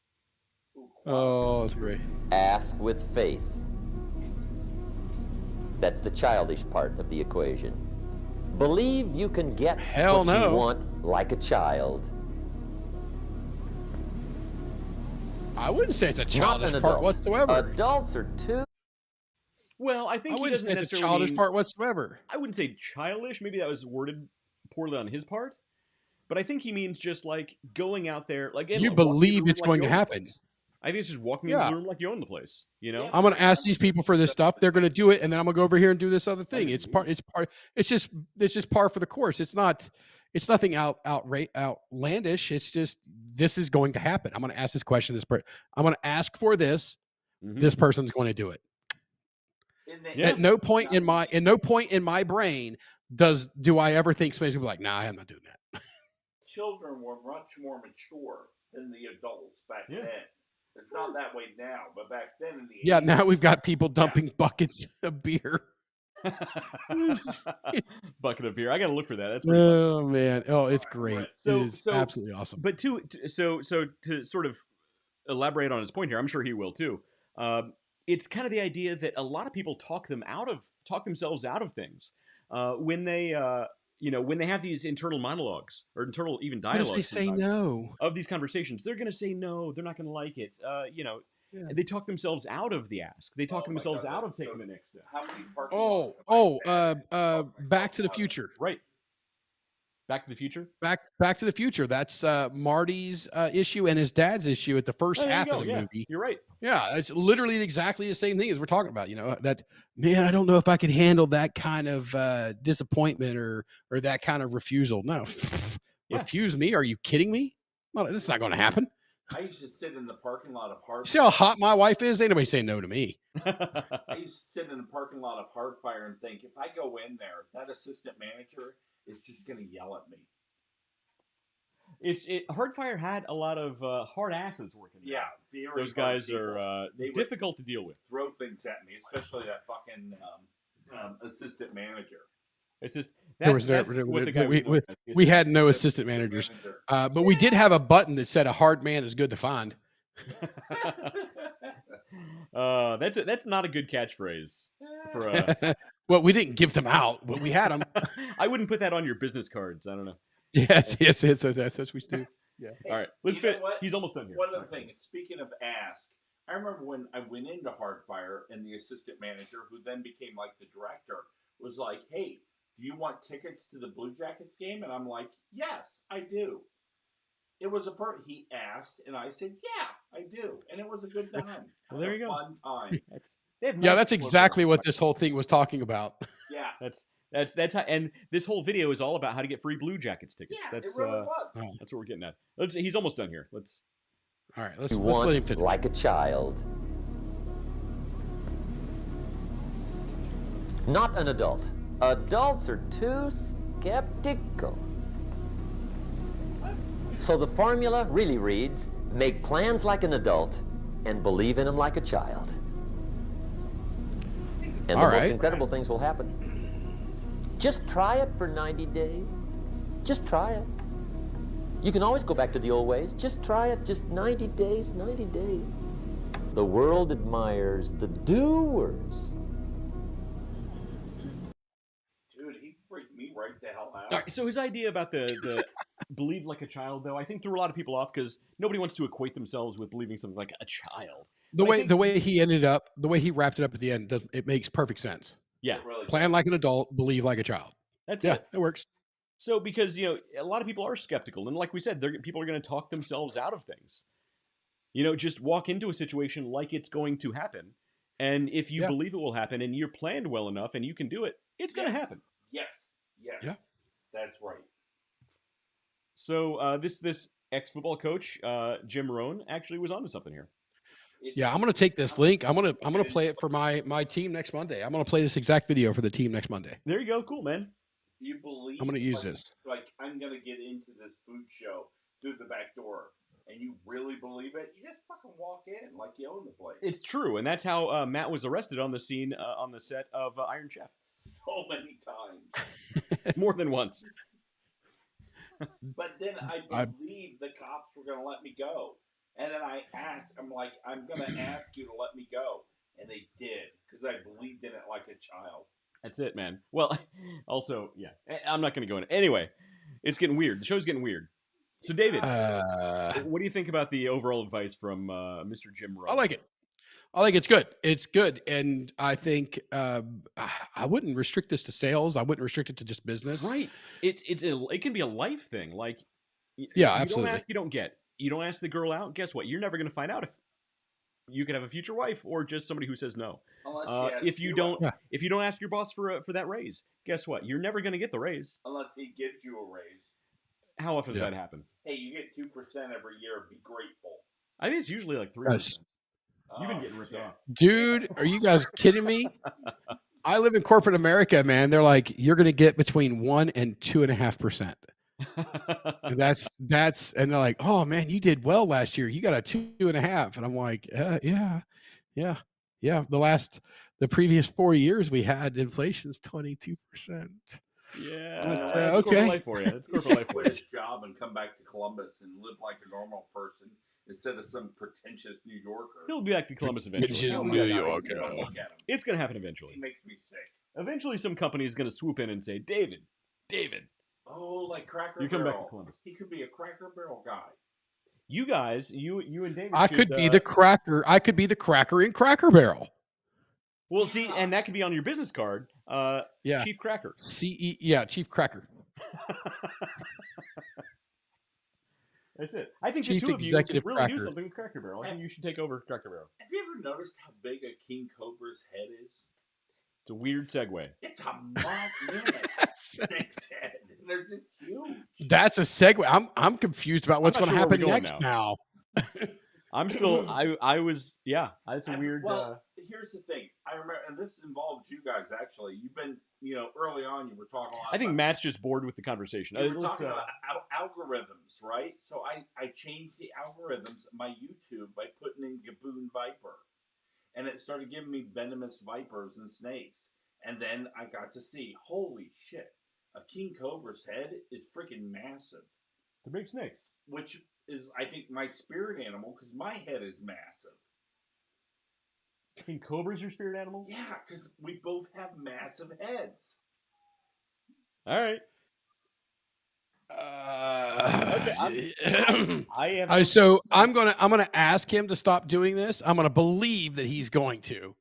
Oh, that's great. Ask with faith. That's the childish part of the equation. Believe you can get what you want like a child. I wouldn't say it's a childish part whatsoever. Adults are too. Well, I think I wouldn't say it's a childish part whatsoever. I wouldn't say childish. Maybe that was worded poorly on his part. But I think he means just like going out there, like you believe it's going to happen. I think it's just walking into the room like you own the place. You know, I'm going to ask these people for this stuff. They're going to do it, and then I'm going to go over here and do this other thing. It's just par for the course. It's nothing outlandish. It's just this is going to happen. I'm going to ask this question. I'm going to ask for this. This person's going to do it. At no point in my brain do I ever think somebody's going to be like, nah, I'm not doing that. Children were much more mature than the adults back then. It's not that way now, but back then in the 80s, now we've got people dumping buckets of beer. Bucket of beer. I got to look for that. That's pretty fun. Man. Oh, it's great. So, it is absolutely awesome. But to sort of elaborate on his point here, I'm sure he will too. It's kind of the idea that a lot of people talk themselves out of things when they when they have these internal monologues or internal even dialogues. They say no of these conversations. They're going to say no. They're not going to like it. They talk themselves out of the ask. They talk themselves out of taking the next step. How many parking Back to the Future. Right. Back to the Future? Back to the Future. That's Marty's issue and his dad's issue at the first half of the movie. You're right. Yeah, it's literally exactly the same thing as we're talking about. That, man, I don't know if I could handle that kind of disappointment or that kind of refusal. No. Refuse me? Are you kidding me? Well, this is not going to happen. I used to sit in the parking lot of Hardfire. See how hot my wife is? Ain't nobody saying no to me. I used to sit in the parking lot of Hardfire and think, if I go in there, that assistant manager is just going to yell at me. Hardfire had a lot of hard asses working there. Yeah, those guys are difficult to deal with. Throw things at me, especially that fucking assistant manager. It's just we had no assistant managers, but we did have a button that said a hard man is good to find. That's not a good catchphrase. Well, we didn't give them out, but we had them. I wouldn't put that on your business cards. I don't know. Yes, that's what we do. Yeah. All right, let's fit. He's almost done here. One other thing. Speaking of ask, I remember when I went into Hardfire and the assistant manager, who then became like the director, was like, "Hey, do you want tickets to the Blue Jackets game?" And I'm like, "Yes, I do." It was he asked, and I said, "Yeah, I do," and it was a good time. Well, there you go. Fun time. That's exactly what this whole thing was talking about. Yeah, that's how. And this whole video is all about how to get free Blue Jackets tickets. Yeah, it really was. That's what we're getting at. He's almost done here. All right. Let's let him finish. Like a child, not an adult. Adults are too skeptical. So the formula really reads, make plans like an adult and believe in them like a child. And the most incredible things will happen. Just try it for 90 days. Just try it. You can always go back to the old ways. Just try it. Just 90 days, 90 days. The world admires the doers. Dude, he freaked me right the hell out. All right, so his idea about the believe like a child, though, I think threw a lot of people off because nobody wants to equate themselves with believing something like a child. The way he wrapped it up at the end, it makes perfect sense. Yeah. Really Plan like an adult, believe like a child. That's it. It works. So because, a lot of people are skeptical. And like we said, people are going to talk themselves out of things. Just walk into a situation like it's going to happen. And if you believe it will happen and you're planned well enough and you can do it, it's going to happen. Yes. Yeah. That's right. So this ex-football coach, Jim Rohn, actually was onto something here. I'm going to take this link. I'm going to play it for my team next Monday. I'm going to play this exact video for the team next Monday. There you go. Cool, man. You believe I'm going to use this. Like, I'm going to get into this food show through the back door, and you really believe it? You just fucking walk in like you own the place. It's true, and that's how Matt was arrested on the scene on the set of Iron Chef. So many times. More than once. But then I believed the cops were going to let me go. And then I asked, I'm like, I'm going to ask you to let me go. And they did, because I believed in it like a child. That's it, man. Well, also, yeah, I'm not going to go in. Anyway, it's getting weird. The show's getting weird. So, David, what do you think about the overall advice from Mr. Jim Rohn? I like it. I think it's good. It's good. And I think I wouldn't restrict this to sales. I wouldn't restrict it to just business. Right. It can be a life thing. Like, absolutely. You don't ask, you don't get. You don't ask the girl out. Guess what? You're never going to find out you could have a future wife or just somebody who says no. Unless if you don't ask your boss for that raise, guess what? You're never going to get the raise. Unless he gives you a raise. How often does that happen? Hey, you get 2% every year. Be grateful. I think it's usually like 3%. You've been getting ripped off. Dude, are you guys kidding me? I live in corporate America, man. They're like, you're going to get between 1 and 2.5%. And they're like, oh man, you did well last year. You got a 2.5. And I'm like, yeah. The previous 4 years we had inflation's 22%. Yeah. But, it's okay. corporate life for you. It's corporate life for you. Quit his job and come back to Columbus and live like a normal person instead of some pretentious New Yorker. He'll be back to Columbus eventually. Which is New York. It's going to happen eventually. He makes me sick. Eventually, some company is going to swoop in and say, David. Oh, like Cracker you Barrel. Come back to Columbus. He could be a Cracker Barrel guy. You guys, you and David. I could be the cracker. I could be the cracker in Cracker Barrel. Well, see, and that could be on your business card. Chief Cracker. Chief Cracker. That's it. I think Chief the two of you could really Cracker. do something with Cracker Barrel. I think you should take over Cracker Barrel. Have you ever noticed how big a king cobra's head is? It's a weird segue. It's a big head. They're just huge. That's a segue. I'm confused about what's going to happen next now. I'm still. I was. Yeah. It's a weird. Well, here's the thing. I remember, and this involves you guys. Actually, you've been. Early on, you were talking a lot. I think Matt's just bored with the conversation. You were talking about algorithms, right? So I changed the algorithms of my YouTube by putting in Gaboon Viper, and it started giving me venomous vipers and snakes. And then I got to see, holy shit, a king cobra's head is freaking massive. The big snakes, which is, I think, my spirit animal because my head is massive. King cobra's your spirit animal? Yeah, because we both have massive heads. All right. Okay, so I'm gonna ask him to stop doing this. I'm gonna believe that he's going to.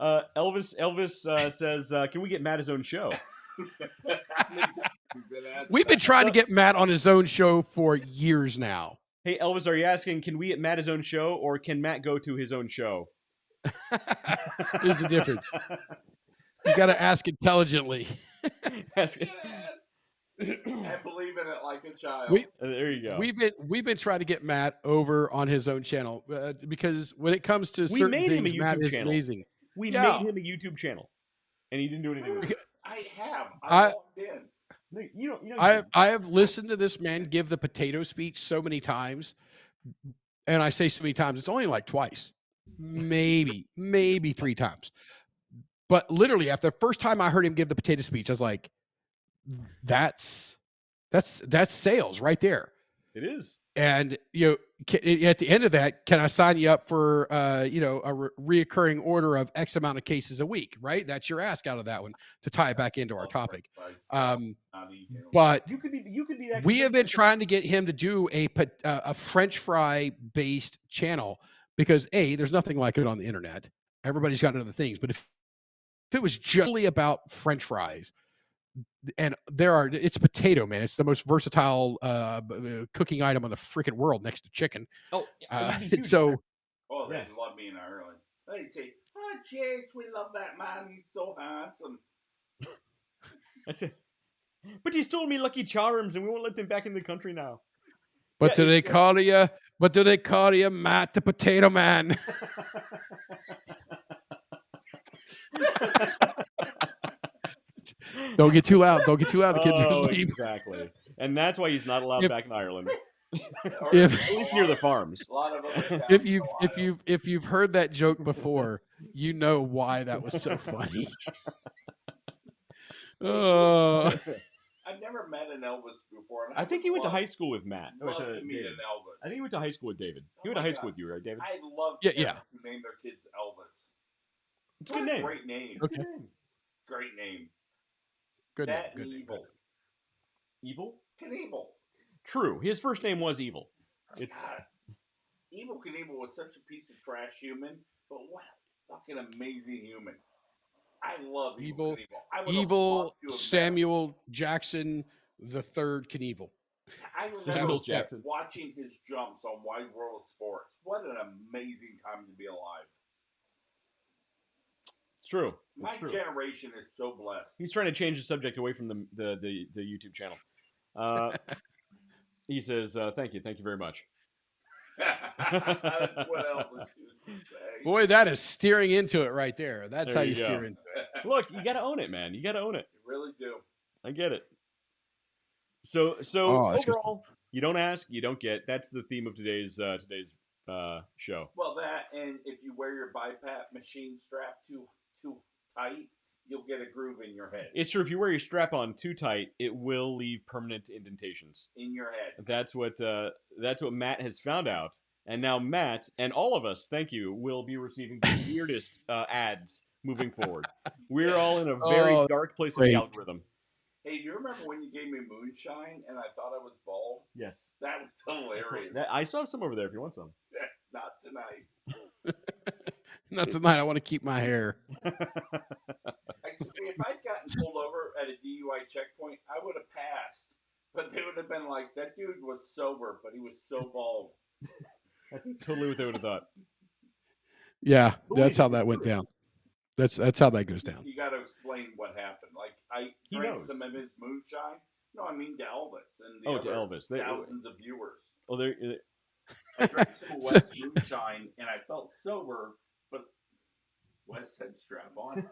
Elvis says, "Can we get Matt his own show?" We've been trying to get Matt on his own show for years now. Hey, Elvis, are you asking, can we get Matt his own show, or can Matt go to his own show? There's the difference. You got to ask intelligently. Ask it. I believe in it like a child. There you go. We've been trying to get Matt over on his own channel because when it comes to certain things, Matt is amazing. We made him a YouTube channel, and he didn't do anything with it. I have. I walked in. I have listened to this man give the potato speech so many times, and I say so many times, it's only like twice, maybe 3 times. But literally, after the first time I heard him give the potato speech, I was like, "That's sales right there." It is. And at the end of that, can I sign you up for a reoccurring order of X amount of cases a week? Right? That's your ask out of that one to tie it back into our topic. But you could be. We have been trying to get him to do a French fry based channel because there's nothing like it on the internet. Everybody's got other things, but if it was just about French fries. And it's potato, man. It's the most versatile cooking item on the freaking world next to chicken. Oh, they love me in Ireland. They'd say, "Oh, Chase, we love that man. He's so handsome." That's it. But he stole me Lucky Charms, and we won't let him back in the country now. But do they call you? But do they call you Matt the Potato Man? Don't get too loud. Don't get too loud. The kids are asleep. Exactly. And that's why he's not allowed back in Ireland. At least near the farms. If you've heard that joke before, you know why that was so funny. I've never met an Elvis before. I think he went to high school with Matt. Love to meet an Elvis. I think he went to high school with David. He went to high school with you, right, David? I love parents who name their kids Elvis. It's a good name. Great name. Okay. Great name. Good. That Good. Evil. Evil? Knievel. True. His first name was Evil. God. Evil Knievel was such a piece of trash human, but what a fucking amazing human. I love Evil Knievel. Evil Samuel Jackson the Third Knievel. I Samuel remember Jackson. watching his jumps on Wide World of Sports. What an amazing time to be alive. It's true. My generation is so blessed. He's trying to change the subject away from the YouTube channel. He says, "Thank you very much." That's what Elvis used to say. Boy, that is steering into it right there. That's There how you you go. steer into it. Look, you got to own it, man. You got to own it. You really do. I get it. So overall, you don't ask, you don't get. That's the theme of today's show. Well, that, and if you wear your BiPAP machine strap too tight, you'll get a groove in your head. It's true. If you wear your strap on too tight, it will leave permanent indentations in your head. That's what Matt has found out. And now Matt and all of us, thank you, will be receiving the weirdest ads moving forward. We're all in a very dark place in the algorithm. Hey, do you remember when you gave me moonshine and I thought I was bald? Yes. That was hilarious. I still have some over there if you want some. That's not tonight. Not tonight. I want to keep my hair. If I'd gotten pulled over at a DUI checkpoint, I would have passed. But they would have been like, that dude was sober, but he was so bald. That's totally what they would have thought. Yeah, that's how that went down. That's how that goes down. You got to explain what happened. Like, I drank some of his moonshine. No, I mean to Elvis and the to Elvis. Thousands of viewers. Oh, I drank some of Wes moonshine and I felt sober, but Wes said strap on.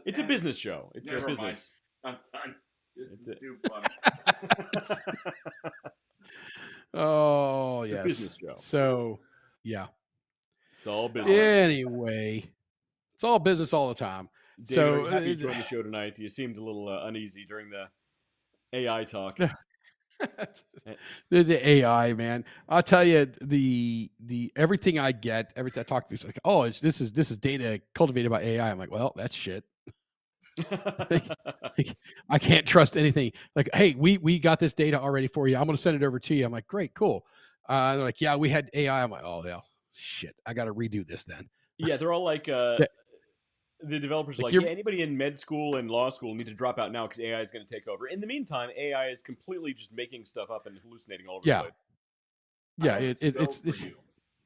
It's a business show. It's a business. Mind. I'm done. This is too funny. Oh, yes. Business show. So, yeah. It's all business. Anyway, it's all business all the time. David, so, happy you joined the show tonight. You seemed a little uneasy during the AI talk. The AI, man. I'll tell you, the everything I get, everything I talk to, it's like, oh, this is data cultivated by AI. I'm like, well, that's shit. I can't trust anything. Like, hey, we got this data already for you. I'm going to send it over to you. I'm like, great, cool. They're like, yeah, we had AI. I'm like, oh, yeah, shit. I got to redo this then. Yeah, they're all like, the developers are like, yeah, anybody in med school and law school need to drop out now because AI is going to take over. In the meantime, AI is completely just making stuff up and hallucinating all over the place. Yeah, it's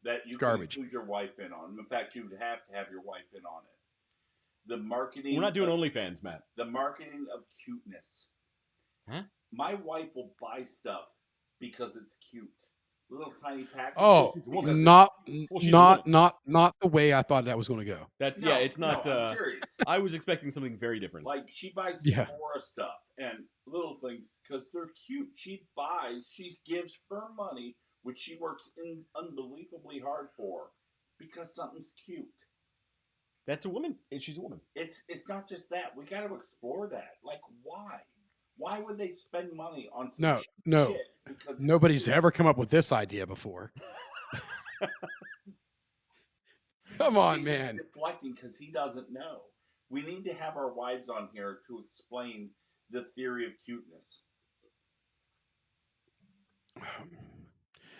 that you garbage. Can include your wife in on. In fact, you would have to have your wife in on it. The marketing. We're not doing OnlyFans, Matt. The marketing of cuteness. Huh? My wife will buy stuff because it's cute. Little tiny packages. Oh, not the way I thought that was going to go. It's not. No, I'm serious. I was expecting something very different. Like she buys Sephora stuff and little things because they're cute. She gives her money, which she works unbelievably hard for, because something's cute. That's a woman. She's a woman. It's not just that. We got to explore that. Like, why? Why would they spend money on some shit? Because nobody's ever come up with this idea before. Come on, man. He's deflecting because he doesn't know. We need to have our wives on here to explain the theory of cuteness.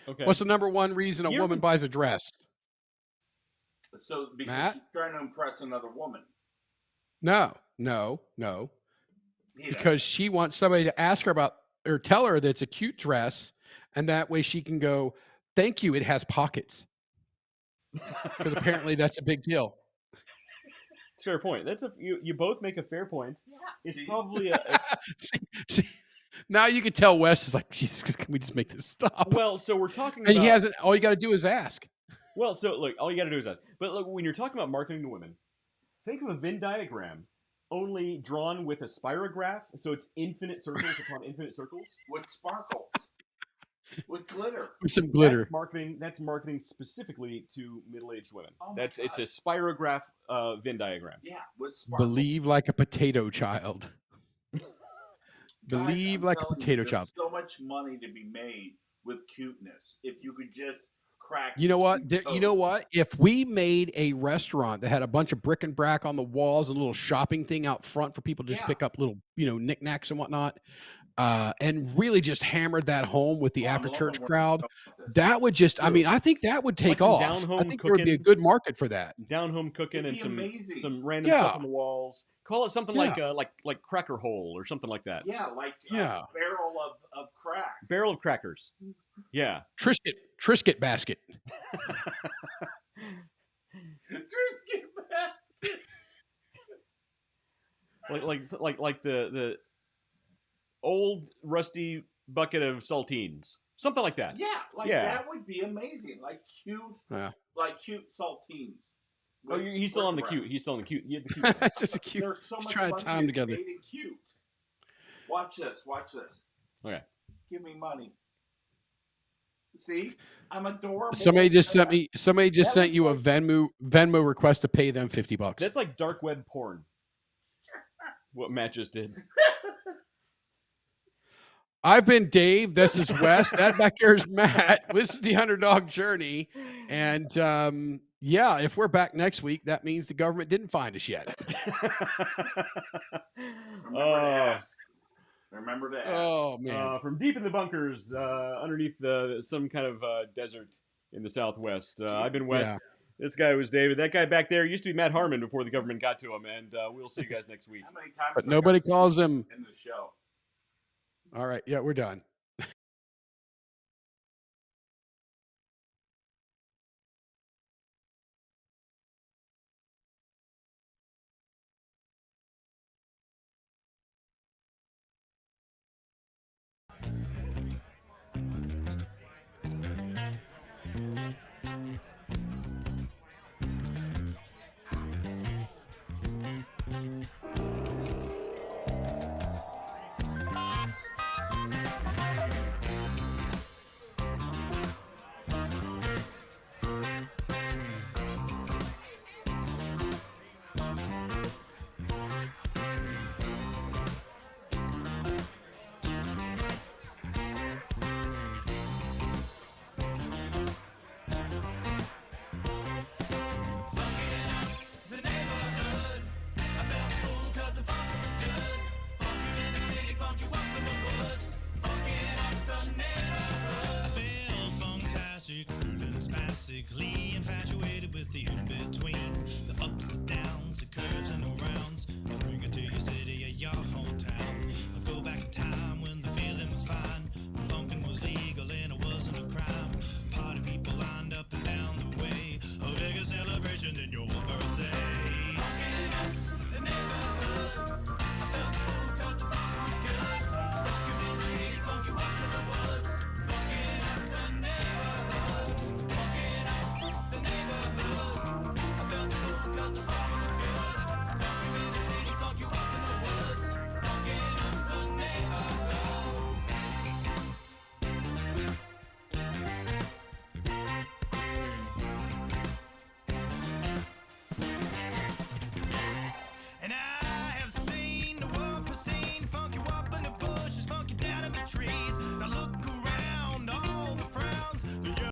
Okay. What's the number one reason a woman buys a dress? So because she's trying to impress another woman. No. Because she wants somebody to ask her about or tell her that it's a cute dress, and that way she can go, thank you, it has pockets. Because apparently that's a big deal. It's a fair point. You both make a fair point. Yeah. It's probably a see, now you can tell Wes is like, Jesus, can we just make this stop? Well, so we're talking and he hasn't, all you got to do is ask. Well, so look, all you got to do is ask. But look, when you're talking about marketing to women, think of a Venn diagram only drawn with a spirograph, so it's infinite circles upon infinite circles with sparkles, with glitter, with some glitter. That's marketing specifically to middle-aged women. Oh it's a spirograph Venn diagram. Yeah, with sparkles. Believe like a potato child. Believe like a potato child. There's so much money to be made with cuteness. If you could just crack. You know what? If we made a restaurant that had a bunch of bric and brac on the walls, a little shopping thing out front for people to just pick up little, knickknacks and whatnot, and really just hammered that home with the after church crowd, that would just, I think that would take off. I think there would be a good market for that. Down home cooking and some random stuff on the walls. Call it something like Cracker Hole or something like that. Yeah, like Yeah. a barrel of crack. Barrel of crackers. Yeah. Triscuit basket. Triscuit basket. like the old rusty bucket of saltines. Something like that. Yeah, that would be amazing. Like cute saltines. Oh, he's still on the cute. He's still on the cute. You had the cute. It's just a cute. There's so Just much trying to tie them together. made it cute. Watch this. Okay. Give me money. See, I'm adorable. Somebody just sent you a Venmo request to pay them $50. That's like dark web porn. What Matt just did. I've been Dave. This is Wes. That back there is Matt. This is the Underdog Journey. And yeah, if we're back next week, that means the government didn't find us yet. Remember to ask. Oh, man. From deep in the bunkers, underneath some kind of desert in the Southwest. I've been Wes. Yeah. This guy was David. That guy back there used to be Matt Harmon before the government got to him. And we'll see you guys next week. How many times but nobody calls him. In the show. All right. Yeah, we're done. Basically infatuated with the in-between, the ups and downs, the curves and the rounds. I bring it to your city or your hometown. I go back in time when the feeling was fine, when funkin' was legal and it wasn't a crime. Party people lined up and down the way, a bigger celebration than your birthday. Funkin' up the neighborhood, I felt cool 'cause the funkin' was good. Funkin' in the city, funk you up in the woods. Funkin' up the neighborhood. The neighborhood, I felt cool 'cause the funkin' was good. Funkin' in the city, funk you up in the woods. Funkin' up the neighborhood. And I have seen the world pristine, funk you up in the bushes, funk you down in the trees.